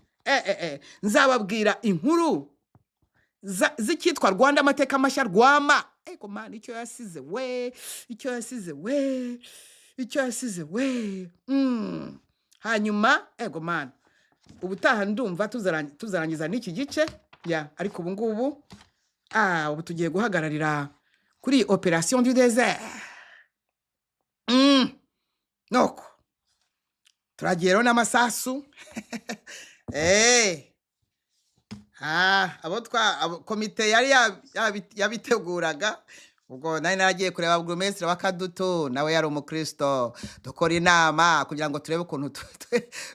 nzababwira inkuru z'icyitwa Rwanda amateka mashya rwama ego man icyo yasize we hanyuma ego man ubutaha ndumva tuzarangiza n'iki gice ariko ubu ngubu ubu tugiye guhagararira kuri operation du désert nuko turagiye rero n'amasasu komite yari yabiteguraga ubwo nari naragiye kureba burugumesitiri wa Kadutu nawe yari umukristo dukora inama kugira ngo turebe ukuntu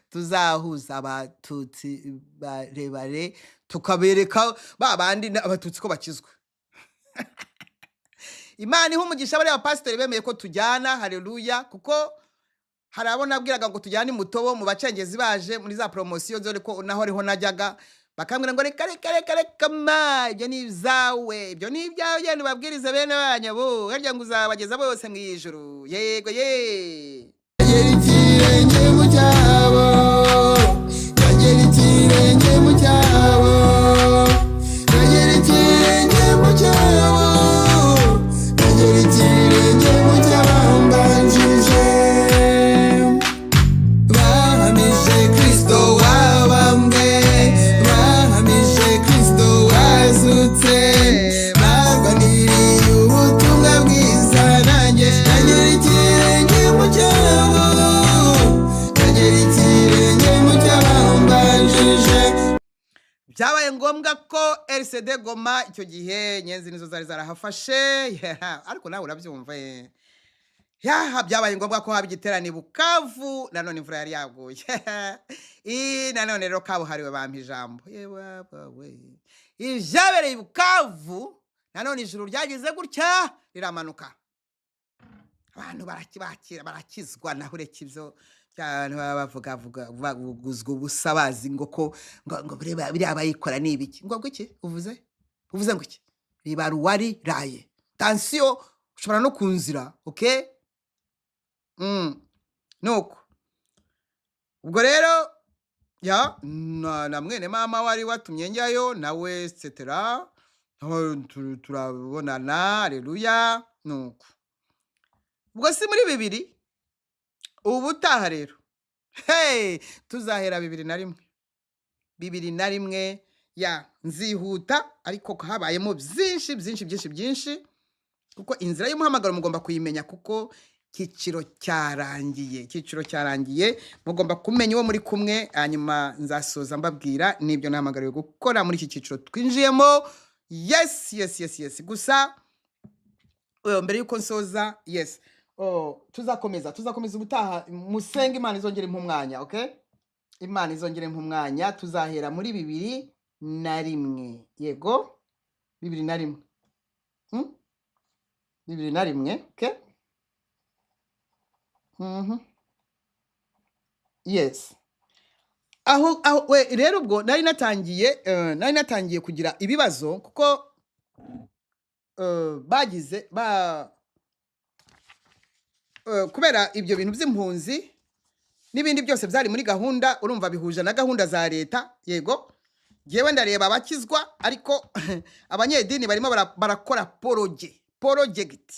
tuzahuza abatutsi barebare tukabereka babandi abatutsi ko bakizwa Imana iha umugisha bari abapasiteri bemeye ko tujyana haleluya kuko hari abo nabwiraga ngo tujyane Mutobo mu bacengezi baje muri za promosiyo zore ko naho ariho najyaga bakambwira ngo reka ma ibyo ni ibyawe ibyo ni ibyawe genda ubabwirize bene banyabo harya ngo uzabageza bose mu ijuru yego Kagera ikirenge mu cyabo Kagera ikirenge mu cyabo Kagera ikirenge mu cyabo Kagera ikirenge mu cyabambanjije bahamije Kristo wabambwe bahamije Kristo wazutse barwaniriye ubutumwa bwiza nanjye Kagera ikirenge mu cyabo Kagera ikirenge mu cyabambanjije byabaye ngombwa ko RCD Goma icyo gihe nyenzi nizo zari zarahafashe ariko nawe urabyumva byabaye ngombwa ko haba igiterane Bukavu nanone imvura yari yaguye nanone rero kabuhariwe bampa ijambo ibyabereye Bukavu nanone ijuru ryagize gutya riramanuka abantu barakizwa naho ureka ibyo cyane bavuga baguzwa ubusabazi ngo biriya bayikora ni ibiki ngo iki uvuze ngo iki riba wari raye tension ushobora no kunzira nuko ubwo rero na mwene mama wari watumye njyayo nawe etc turabonana haleluya nuko ubwo si muri 2 ubutaha rero tuzahera 2001 nzihuta ariko habayemo byinshi kuko inzira y'umuhamagaro mugomba kuyimenya kuko kiciro cyarangiye mugomba kumenya uwo muri kumwe hanyuma nzasoza mbabwira nibyo nahamagariwe gukora muri iki kiciro twinjiyemo yes gusa mbere yuko nsoza tuzakomeza ubutaha musenga Imana izongere impumwanya Imana izongere impumwanya tuzahera muri 2001 yego 2001 yes aho rero ubwo nari natangiye kugira ibibazo kuko bagize kubera ibyo bintu by'impunzi n'ibindi byose byari muri gahunda urumva bihuje na gahunda za leta yego yewe ndareba abakizwa ariko abanyedini barimo barakora project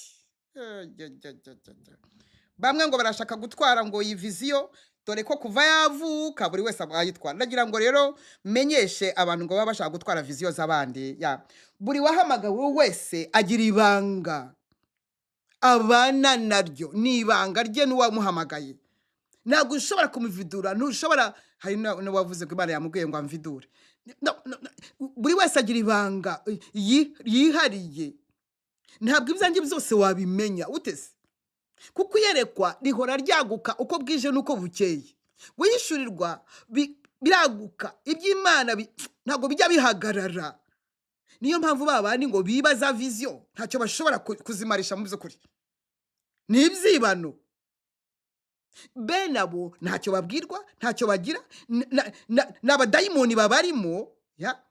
bamwe ngo barashaka gutwara ngo iyi viziyo dore ko kuva yavuka buri wese ayitwara ndagira ngo rero menyeshe abantu ngo baba bashaka gutwara viziyo z'abandi buri wahamagawe wese agira ibanga abana naryo ni ibanga rye n'uwamuhamagaye ntabwo ushobora kumuvidura ntushobora hari n'uwavuze ko Imana yamubwiye ngo amvidure buri wese agira ibanga yihariye ntabwo ibyanjye byose wabimenya utese kuko iyerekwa rihora ryaguka uko bwije n'uko bukeye wishyurirwa biraguka iby'Imana ntabwo bijya bihagarara niyo mpamvu babandi ngo bibaza viziyo ntacyo bashobora kuzimarisha mu by'ukuri ni ibyibano bene abo ntacyo babwirwa, ntacyo bagira, n'abadayimoni babarimo, ya,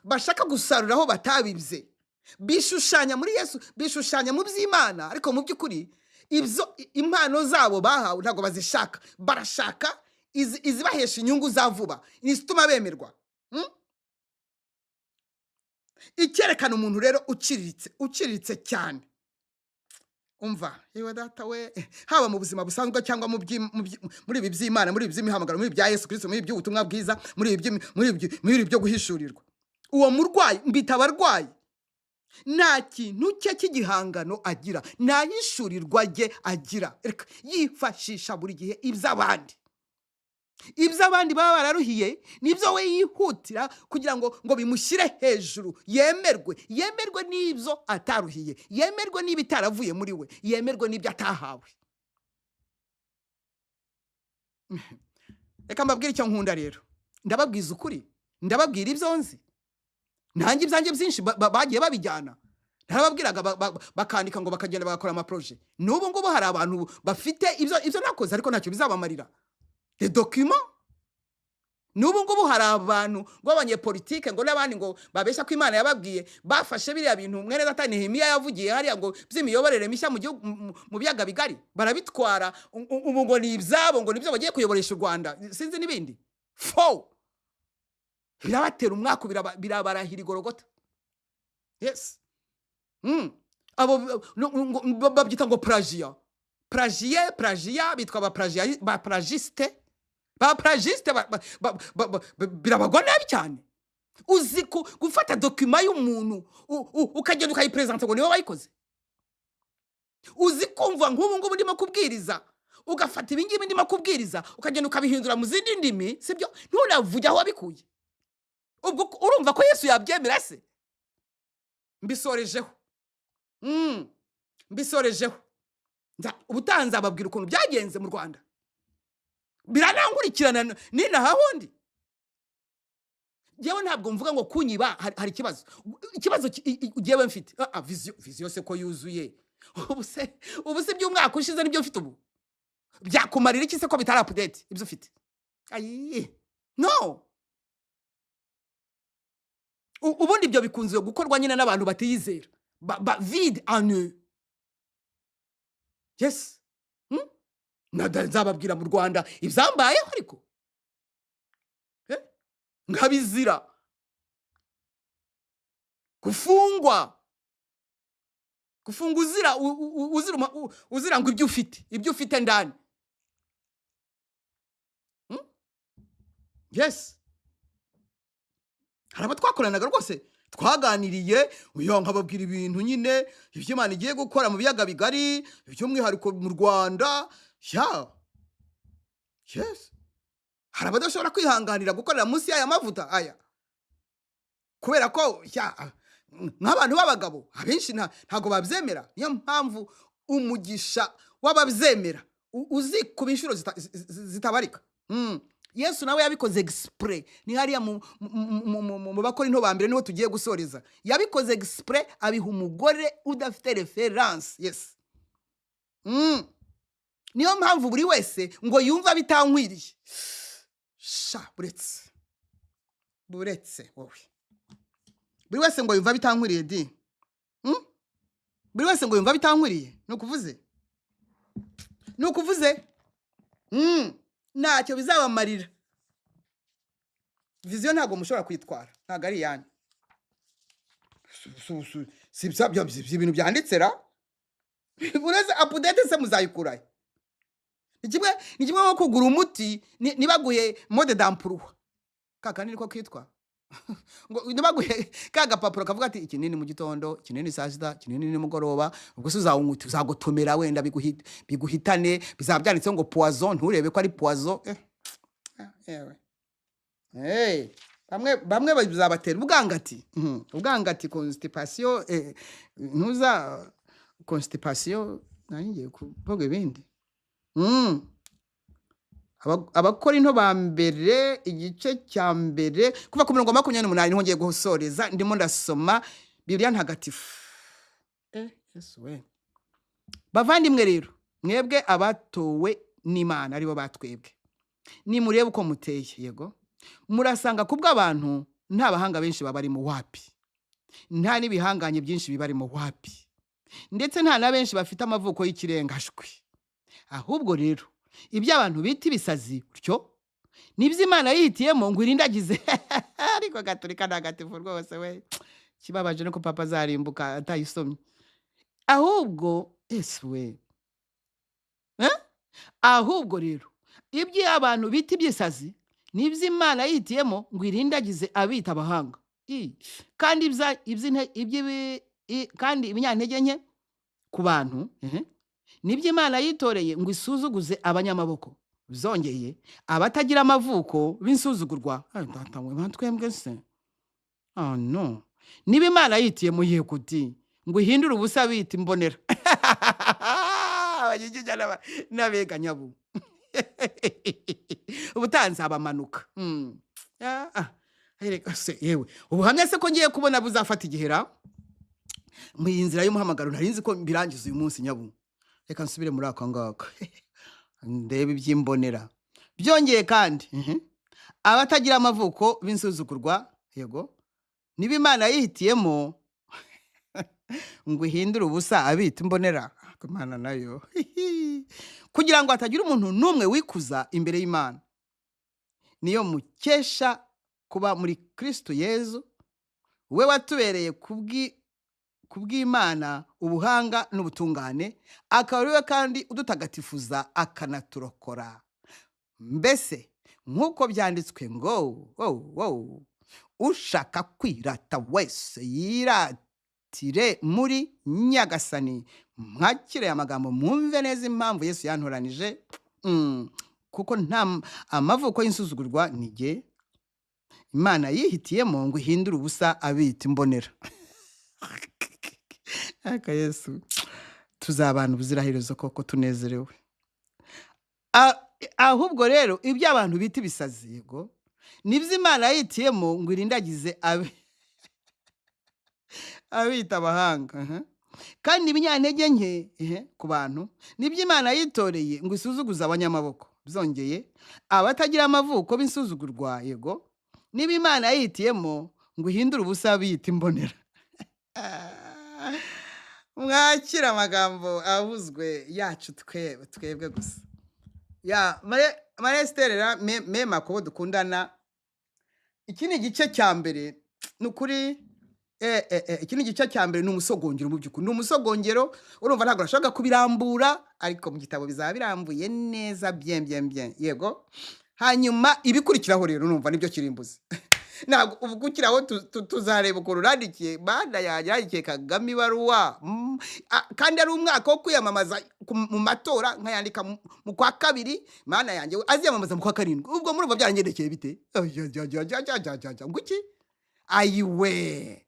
bashaka gusarura aho batabibye, bishushanya muri Yesu, bishushanya mu by'Imana, ariko mu by'ukuri ibyo impano zabo bahawe ntabwo bazishaka, barashaka izibahesha inyungu za vuba, n'izituma bemerwa. Icyerekana umuntu rero uciriritse cyane, umva yewe data we, haba mu buzima busanzwe cyangwa muri ibi by'Imana, muri ibi by'imihamagaro, muri ibi bya Yesu Kristo, muri ibi by'ubutumwa bwiza, muri ibi byo guhishurirwa, uwo murwayi mbita abarwayi nta kintu cye cy'igihangano agira, nta hishurirwa rye agira, yifashisha buri gihe iby'abandi baba bararuhiye, nibyo we yihutira kugira ngo bimushyire hejuru, yemerwe n'ibyo ataruhiye, yemerwe n'ibitaravuye muri we, yemerwe n'ibyo atahawe. Reka mbabwire icyo nkunda rero, ndababwiza ukuri, ndababwira ibyo nzi, nanjye ibyanjye byinshi bagiye babijyana, narababwiraga bakandika ngo bakagenda bagakora amaproje. N'ubu ngubu hari abantu bafite ibyo nakoze ariko ntacyo bizabamarira, les documents. N'ubu ngubu hari abantu b'abanyepolitike ngo n'abandi ngo babeshya ko Imana yababwiye, bafashe biriya bintu mwene data Nehemiya yavugiye hariya ngo by'imiyoborere mishya mu gihugu, mu biyaga bigari, barabitwara ubu ngo ni ibyabo, ngo nibyo bagiye kuyoboresha u Rwanda, sinzi n'ibindi. Birabatera umwaka, birabarahira igorogota. Yes. Abo babyita ngo plagiat. Plagiat bitwa ba plagiste. Ba plagiste birabagwa nabi cyane. Uzi gufata document y'umuntu ukagenda ukayipresenta ngo niwe wayikoze. Uzi kumva nk'ubu ngubu ndimo kubwiriza, ugafata ibingibi ndimo kubwiriza ukagenda ukabihindura mu zindi ndimi, sibyo? Ntunavuge aho wabikuye. Ubwo urumva ko Yesu yabyemera se? Mbisorejeho. Ubutanza babwira ukuntu byagenze mu Rwanda. Biranankurikirana nina hahundi. Jewe ntabwo mvuga ngo kunyiba hari ikibazo. Ikibazo ugiye mfite. Vision se ko yuzuye. Ubu se by'umwaka ushize nibyo mfite ubu. Byakumarira iki se ko bitari update ibyo ufite? No. Ubundi ibyo bikunze gukorwa nyine n'abantu batiyizera, vide en eux. Yes. Nzababwira mu Rwanda ibyambayeho ariko nkabizira, gufungwa uzira ngo ibyo ufite ndani. Yes. Haraba twakoranaga rwose, twaganiriye, uyo nkababwira ibintu nyine iby'Imana igiye gukora mu biyaga bigari, by'umwihariko mu Rwanda. Yes. Haraba badashobora kwihanganira gukorera munsi y'aya mavuta aya, kubera ko nk'abantu b'abagabo abenshi ntago babyemera. Niyo mpamvu umugisha w'ababyemera uzi ku inshuro zitabarika. Yesu nawe yabikoze exprès, ni hariya mu Bakorinto ba mbere niho tugiye gusoreza. Yabikoze exprès abiha umugore udafite reference. Yes. Niyo mpamvu buri wese ngo yumva bitankwiriye. Buretse wowe. Buri wese ngo yumva bitankwiriye di. Buri wese ngo yumva bitankwiriye. Nukuvuze. Ntacyo bizabamarira. Vision ntabwo mushobora kwitwara, ntabwo ari yanyu. Si ibintu byanditse ra. Ureze update se muzayikuraye. Ni kimwe nko kugura umuti nibaguye mode d'emploi. Kaka niko kwitwa. Ngo nibaguye kaga papuro kavuga ati ikinini mu gitondo, ikinini saa sita, ikinini nimugoroba, ubwo se uzawumuti uzagotomera wenda biguhitane, bizabyanditse ngo poison, nturebe ko ari poison. Bamwe bazabatera ubwangati. Ubwangati, constipation, ntuza constipation, nanjye kuvuga ibindi. Abakorinto ba mbere igice cya mbere kuva ku 28 niho ngiye gusoreza, ndimo ndasoma Bibiliya ntagatifu. Yesu we. Bavandimwe rero, mwebwe abatowe n'Imana aribo batwebwe nimurebe uko muteye yego murasanga kubwo abantu nta bahanga benshi babarimo wapi nta n'ibihanganye byinshi bibarimo wapi ndetse nta na benshi bafite amavuko y'ikirengashwe ahubwo rero ibyo abantu bita ibisazi utyo nibyo Imana yihitiyemo ngo irindagize ariko gaturika ntagatifu rwose we kibabaje no ko papa zarimbuka atayisomye ahubwo ese we ahubwo rero ibyo abantu bita ibyisazi nibyo Imana yihitiyemo ngo irindagize abita abahanga kandi kandi ibinyantege nke ku bantu nibyo Imana yitoreye ngo isuzuguze abanyamaboko zongeye abatagira amavuko b'insuzugurwa ndatamwe bantwembwe se no niba Imana yitiye mu yekuti ngo ihindure ubusa bita imbonera abagigija n'abega nyabu ubutanzi abamanuka reka se yewe ubuhamya se ko ngiye kubona buzafata igihera mu inzira y'umuhamagaro narinzi ko birangiza uyu munsi nyabu reka nsubire muri aka ngaka ndebe iby'imbonera byongeye kandi abatagira amavuko b'insuzugurwa yego niba Imana yihitiyemo ngo ihindure ubusa abita imbonera Imana nayo kugira ngo hatagira umuntu n'umwe wikuza imbere y'Imana niyo mukesha kuba muri Kristo Yezu we watubereye kubw'Imana ubuhanga n'ubutungane akaba ariwe kandi udutagatifuza akanaturokora mbese nk'uko byanditswe ngo ushaka kwirata wese yiratire muri Nyagasani mwakire amagambo mwumve neza impamvu Yesu yantoranije kuko nta amavuko y'insuzugurwa nige Imana yihitiyemo ngo ihindure ubusa abita imbonera aka Yesu tuzabana ubuziraherezo koko tunezerewe ahubwo rero ibyo abantu bita ibisazi yego nibyo Imana yihitiyemo ngo irindagize abita abahanga kandi ibinyantege nke ku bantu nibyo Imana yitoreye ngo isuzuguze abanyamaboko byongeye abatagira amavuko b'insuzugurwa yego niba Imana yihitiyemo ngo ihindure ubusa bita imbonera mwakira amagambo avuzwe yacu twebwe gusa Esther mema ko dukundana iki ni igice cya mbere nukuri iki ni igice cya mbere n'umusogongero mu byukuri n'umusogongero urumva ntabwo rashaka kubirambura ariko mu gitabo bizaba birambuye neza bien yego hanyuma ibikurikiraho rero numva nibyo kirimbuze ntabwo ubugukiraho tuzareba uko rurandikiye bana yandikiye Kagame ibaruwa kandi ari umwaka wo kwiyamamaza mu matora nkayandika mu kwa kabiri mana yanjye aziyamamaza mu kwa karindwi ubwo murumva byarangendekeye bite nguki ayiwe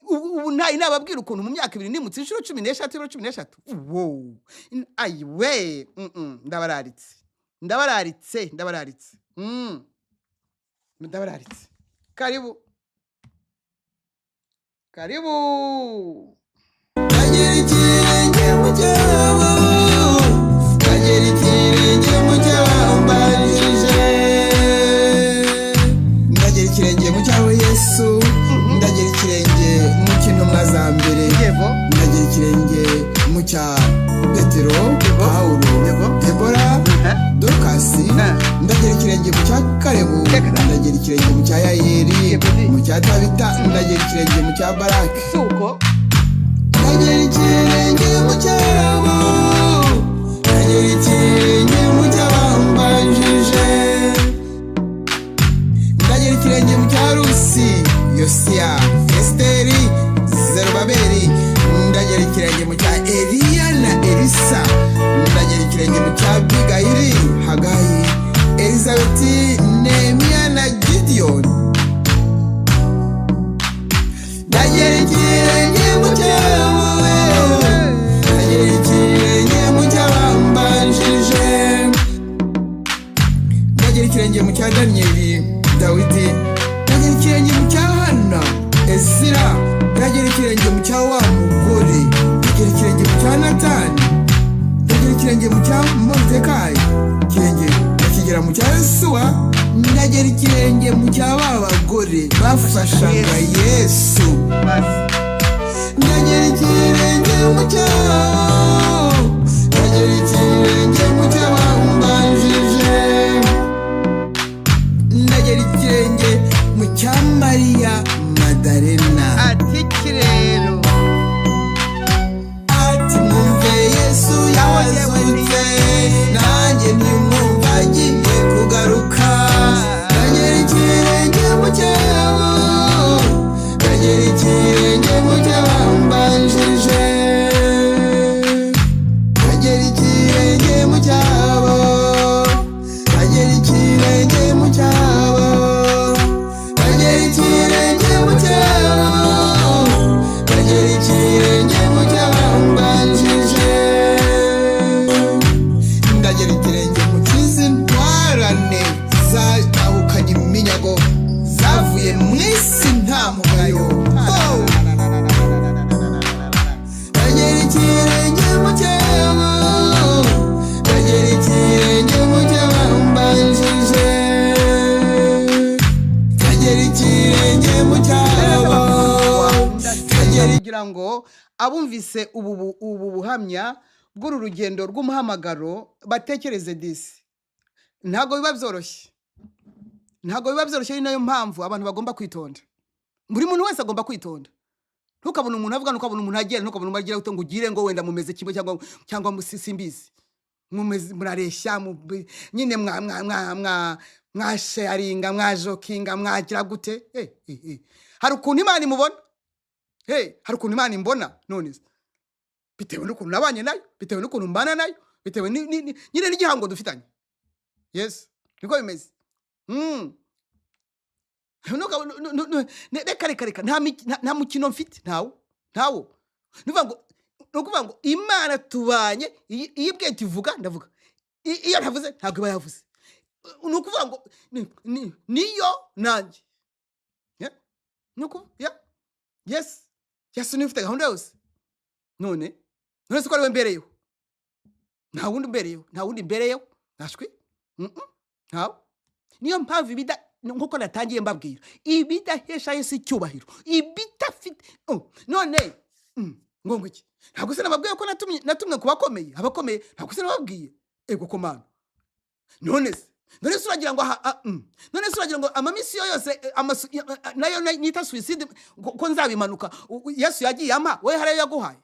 ubu nababwira ukuntu mu myaka 2 nimutse inshuro 16 wow ayiwe ndabararitse karibu kagera ikirenge mu cyabo kagera ikirenge mu cyabambanjije ndagera ikirenge mu cyabo Yesu ndagera ikirenge mu kintumwa za mbere ndagera ikirenge mu cya Petero Paulo Debora Dorcasi ndagera ikirenge mu cya Karebu ndagera ikirenge mu cya Yayeri mu cya Tabita ndagera ikirenge mu cya Baraki suko ndagera ikirenge mu cyabo ndagera ikirenge mu cyabambanjije ndagera ikirenge mu cya Rusi Yosia Esteri Zerubabeli ndagera ikirenge mu cya Eliya na Elisa ndagera ikirenge mu cya Abigayili Hagayi Elizabeti Nehemiya na Gideyoni ndagera ikirenge mu cyabo ndagera ikirenge mu cyabambanjije ndagera ikirenge mu cya Daniyeli Dawidi ndagera ikirenge mu cya Hana Ezira ndagera ikirenge mu cya wa mugore ndagera ikirenge mu cya Natani ndagera ikirenge mu cya Moridekayi, ikirenge ndakigera mu cya Yosuwa, ndagera ikirenge mu cya ba bagore bafashaga Yesu, ndagera ikirenge mu cyabo, ndagera ikirenge mu cy'abambanjije, ndagera ikirenge mu cya Mariya Madarena. ati kirero Ati mwumve Yesu yazutse, nanjye nimwumva agiye kugaruka, ndagera ikirenge mu cyabo, ndagera ikirenge mu cy'abambanjije, ndagera ikirenge mu cyabo, ndagera ikirenge mu cyabo, ndagera ikirenge mu cyabo, ndagera ikirenge mu cy'abambanjije, ndagera ikirenge mu cy'izi ntwarane zahukanye iminyago zavuye mu isi nta mugayo. Oh! Ndagera ikirenge mu cyabo, ndagera ikirenge mu cy'abambanjije, ndagera ikirenge mu cyabo, ndagera kugira ngo abumvise ubu buhamya bw'uru rugendo rw'umuhamagaro batekereze disi. Ntabwo biba byoroshye, ntabwo biba byoroshye. Ni nayo mpamvu abantu bagomba kwitonda. Buri muntu wese agomba kwitonda. Ntukabone umuntu avuga, ntukabone umuntu agenda, ntukabone umuntu agira ngo ugire ngo wenda mumeze kimwe cyangwa musimbizi, murareshya nyine mwasharinga, mwajokinga, mwagira gute. Hari ukuntu Imana imubona, hari ukuntu Imana imbona, none bitewe n'ukuntu nabanye nayo, bitewe n'ukuntu mbana nayo, bitewe nyine n'igihango dufitanye. Yes, niko bimeze. Reka nta mukino mfite, ntawo. Nukuvuga ngo Imana tubanye, iyo ibwiye tuvuga ndavuga, iyo ntavuze ntabwo iba yavuze. Nukuvuga ngo niyo nanjye. Yes, Yesu niwe ufite gahunda yose. None se ko ari we mbereyeho, nta wundi mbereyeho, ntashwi. Ntawe. Niyo mpamvu nkuko natangiye mbabwira, ibidahesha Yesu icyubahiro, ibidafite none ngo iki. Ntabwo se nababwiye ko natumwe ku bakomeye, abakomeye ntabwo se nababwiye. Ego komana. None se uragira ngo amamisiyo yose nayo nita suicide ko nzabimanuka Yesu yagiye ampa, we harayo yaguhaye.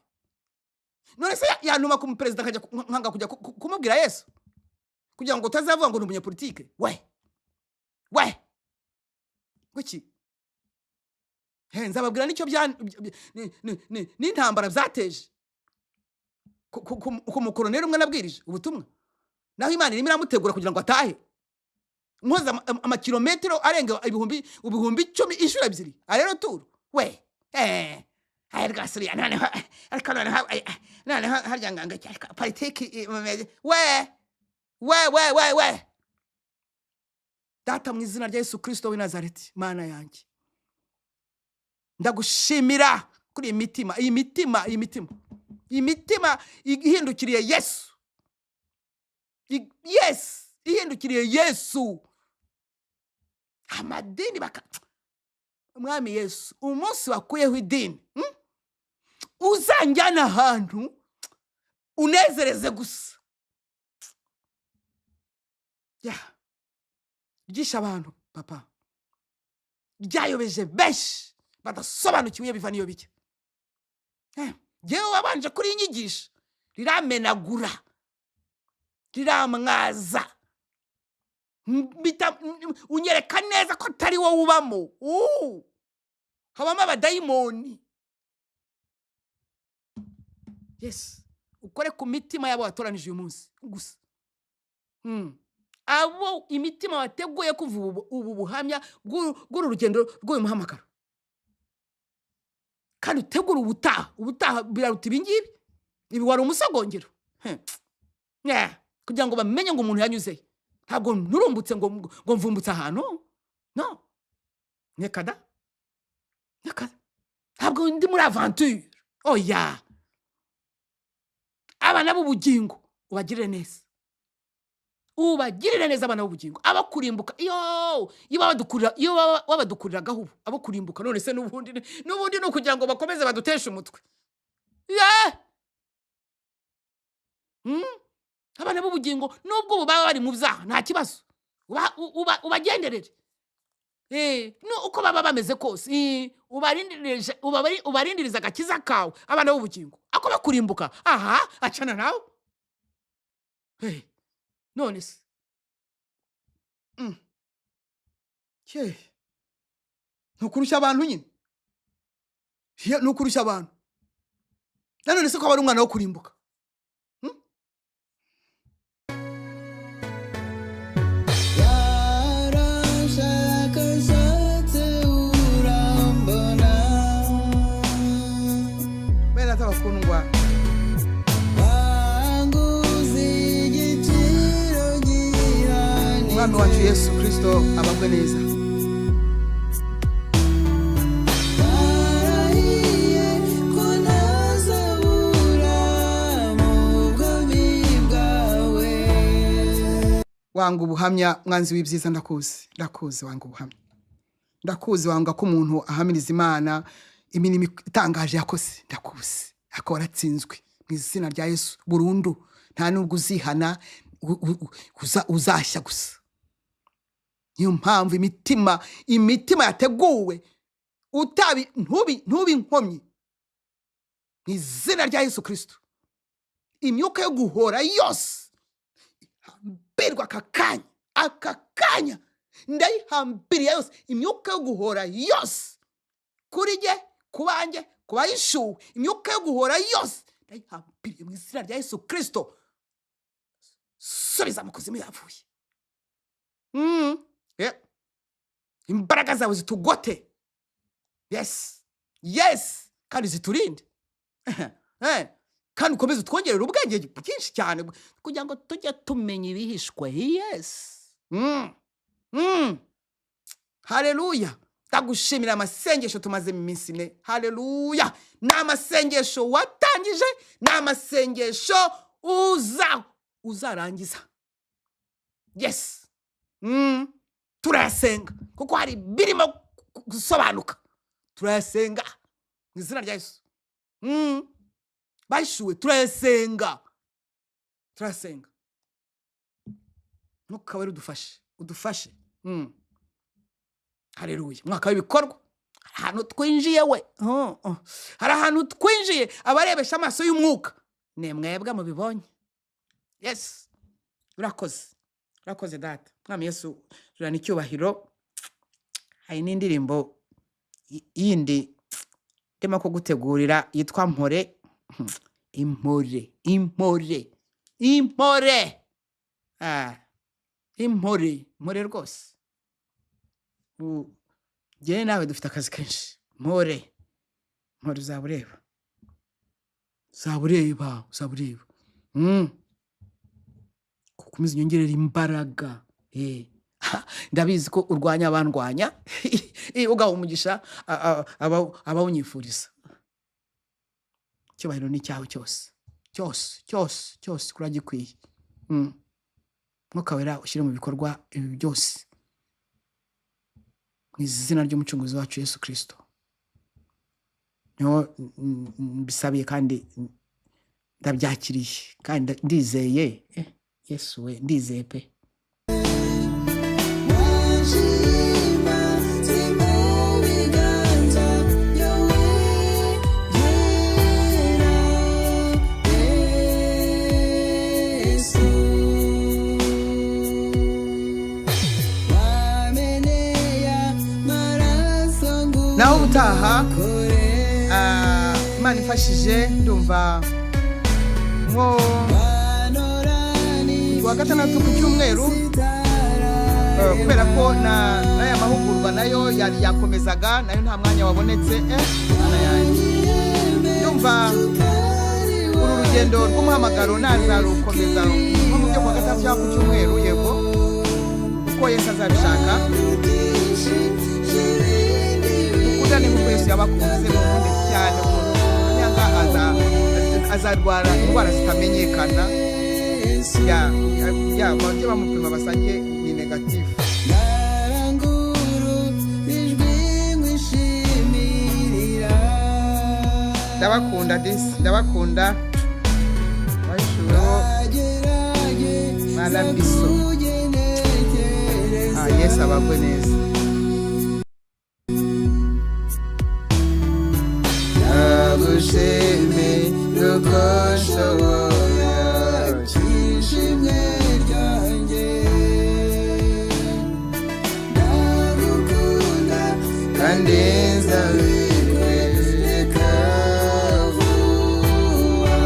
None se yantuma ku perezida akajya nkanga kujya kumubwira Yesu kugira ngo utazavuga ngo ni umunyapolitike. We kuki nzababwira nicyo n'intambara byateje ku mukoroneri umwe nabwirije ubutumwa, naho Imana irimo iramutegura kugira ngo atahe, nkoza amakilometero arenga ibihumbi 10 inshuro ebyiri arero turu. We rwasuriya noneho ariko noneho harya nganga cyaka politiki. We Data mu izina rya Yesu Kristo w'i Nazareti, Mana yanjye, ndagushimira kuri iyi mitima ihindukiriye Yesu. Yes, ihindukiriye Yesu. Amadini Mwami Yesu, umunsi wakuyeho idini, uzanjyana ahantu unezereze gusa. Ryisha abantu papa, ryayobeje benshi badasobanukiwe biva niyo bijya. Jewe wabanje kuri inyigisha riramenagura, riramwaza, unyereka neza ko atari wowe ubamo, habamo abadayimoni. Yes, ukore ku mitima yabo watoranije uyu munsi gusa. Abo imitima wateguye kuva ubu buhamya bw'uru rugendo rw'uyu muhamagaro, kandi utegura ubutaha biraruta ibingibi. Ibi wari umusogongero kugira ngo bamenye ngo umuntu yanyuze. Ntabwo nturumbutse ngo mvumbutse ahantu, no. Nyekada ntabwo ndi muri aventure. Oya, abana b'ubugingo ubagirire neza, ubagirire neza abana b'ubugingo, abakurimbuka iyo wabadukuriragaho ubu abo kurimbuka, none se n'ubundi ni ukugira ngo bakomeze baduteshe umutwe. Abana b'ubugingo nubwo ubu baba bari mu byaha nta kibazo, ubagenderere uko baba bameze kose, ubarindiriza agakiza kawe. Abana b'ubugingo ako bakurimbuka, acana nawe. None se ntukurusha abantu nyine, ntukurusha abantu. None se ko aba ari umwana wo kurimbuka? Bene atabakundwa, umwami wacu Yesu Kristo abagwe neza. Wanga ubuhamya mwanzi w'ibyiza, ndakuzi wanga ubuhamya, ndakuzi wanga ko umuntu ahamiriza Imana imirimo itangaje yakoze, ndakuzi akora atsinzwe mu izina rya Yesu burundu, nta nubwo uzihana, uzashya gusa. Niyo mpamvu imitima yateguwe ntubi nkomyi mu izina rya Yesu Kristo. Imyuka yo guhora yose ihambirwa aka kanya ndayihambiriye yose. Imyuka yo guhora yose kuri jye, ku banjye, ku bayishuwe, imyuka yo guhora yose ndayihambiriye mu izina rya Yesu Kristo. Subiza mu kuzimu yapfuye. Imbaraga zawe zitugote. Yes, kandi ziturinde. Kandi ukomeze twongerera ubwenge bwinshi cyane kugira ngo tujye tumenya ibihishwe. Haleluya. Ndagushimira amasengesho tumaze mu minsi ine. Haleluya. Ni amasengesho watangije, ni amasengesho uzarangiza. Yes. Turayasenga kuko hari birimo gusobanuka. Turayasenga mu izina rya Yesu. Bayishuwe turayasenga. Ntukabere udufashe. Haleluya. Mwaka w'ibikorwa, ahantu twinjiye hari ahantu twinjiye abarebesha amaso y'umwuka, ni mwebwe mubibonye. Yes, urakoze data. Mwami Yesu jurana icyubahiro. Hari n'indirimbo yindi ndimo ko gutegurira yitwa Mpore. Impore rwose. Jye nawe dufite akazi kenshi. Mpore uzabureba. Kukomeza inyongerera imbaraga. Ndabizi ko urwanya abandwanya, ugaha umugisha abawunyifuriza. Icyubahiro ni cyawe cyose kuragikwiye. Mwuka wera ushyire mu bikorwa ibi byose mu izina ry'umucunguzi wacu Yesu Kristo. Niho mbisabiye kandi ndabyakiriye kandi ndizeye. Yesu we, ndizeye pe. Naho ubutaha Imana ifashije ndumva nko wa gatandatu ku cyumweru, kubera ko n'aya mahugurwa nayo yari yakomezaga, nayo nta mwanya wabonetse. Ndumva uru rugendo rw'umuhamagaro nazarukomeza nko mu byo kwa gatatu cyangwa ku cyumweru, yego uko Yesu azabishaka. Ukundane nk'uko Yesu yabakunze mukunde cyane, umuntu nyanga azarwara indwara zitamenyekana. ya bajye bamupima basange ni negatifu. Ndabakunda disi, ndabakunda bahishuweho mwana mbiso. Yesu abagwe neza. Nagushime nuko nshobora kishimwe ryanjye, ndagukunda kandi nzabikwereka vuba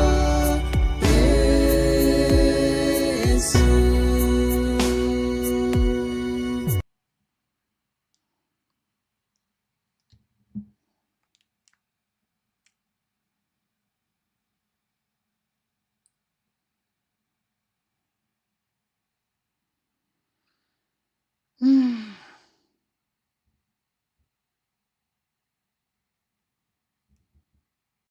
Yesu.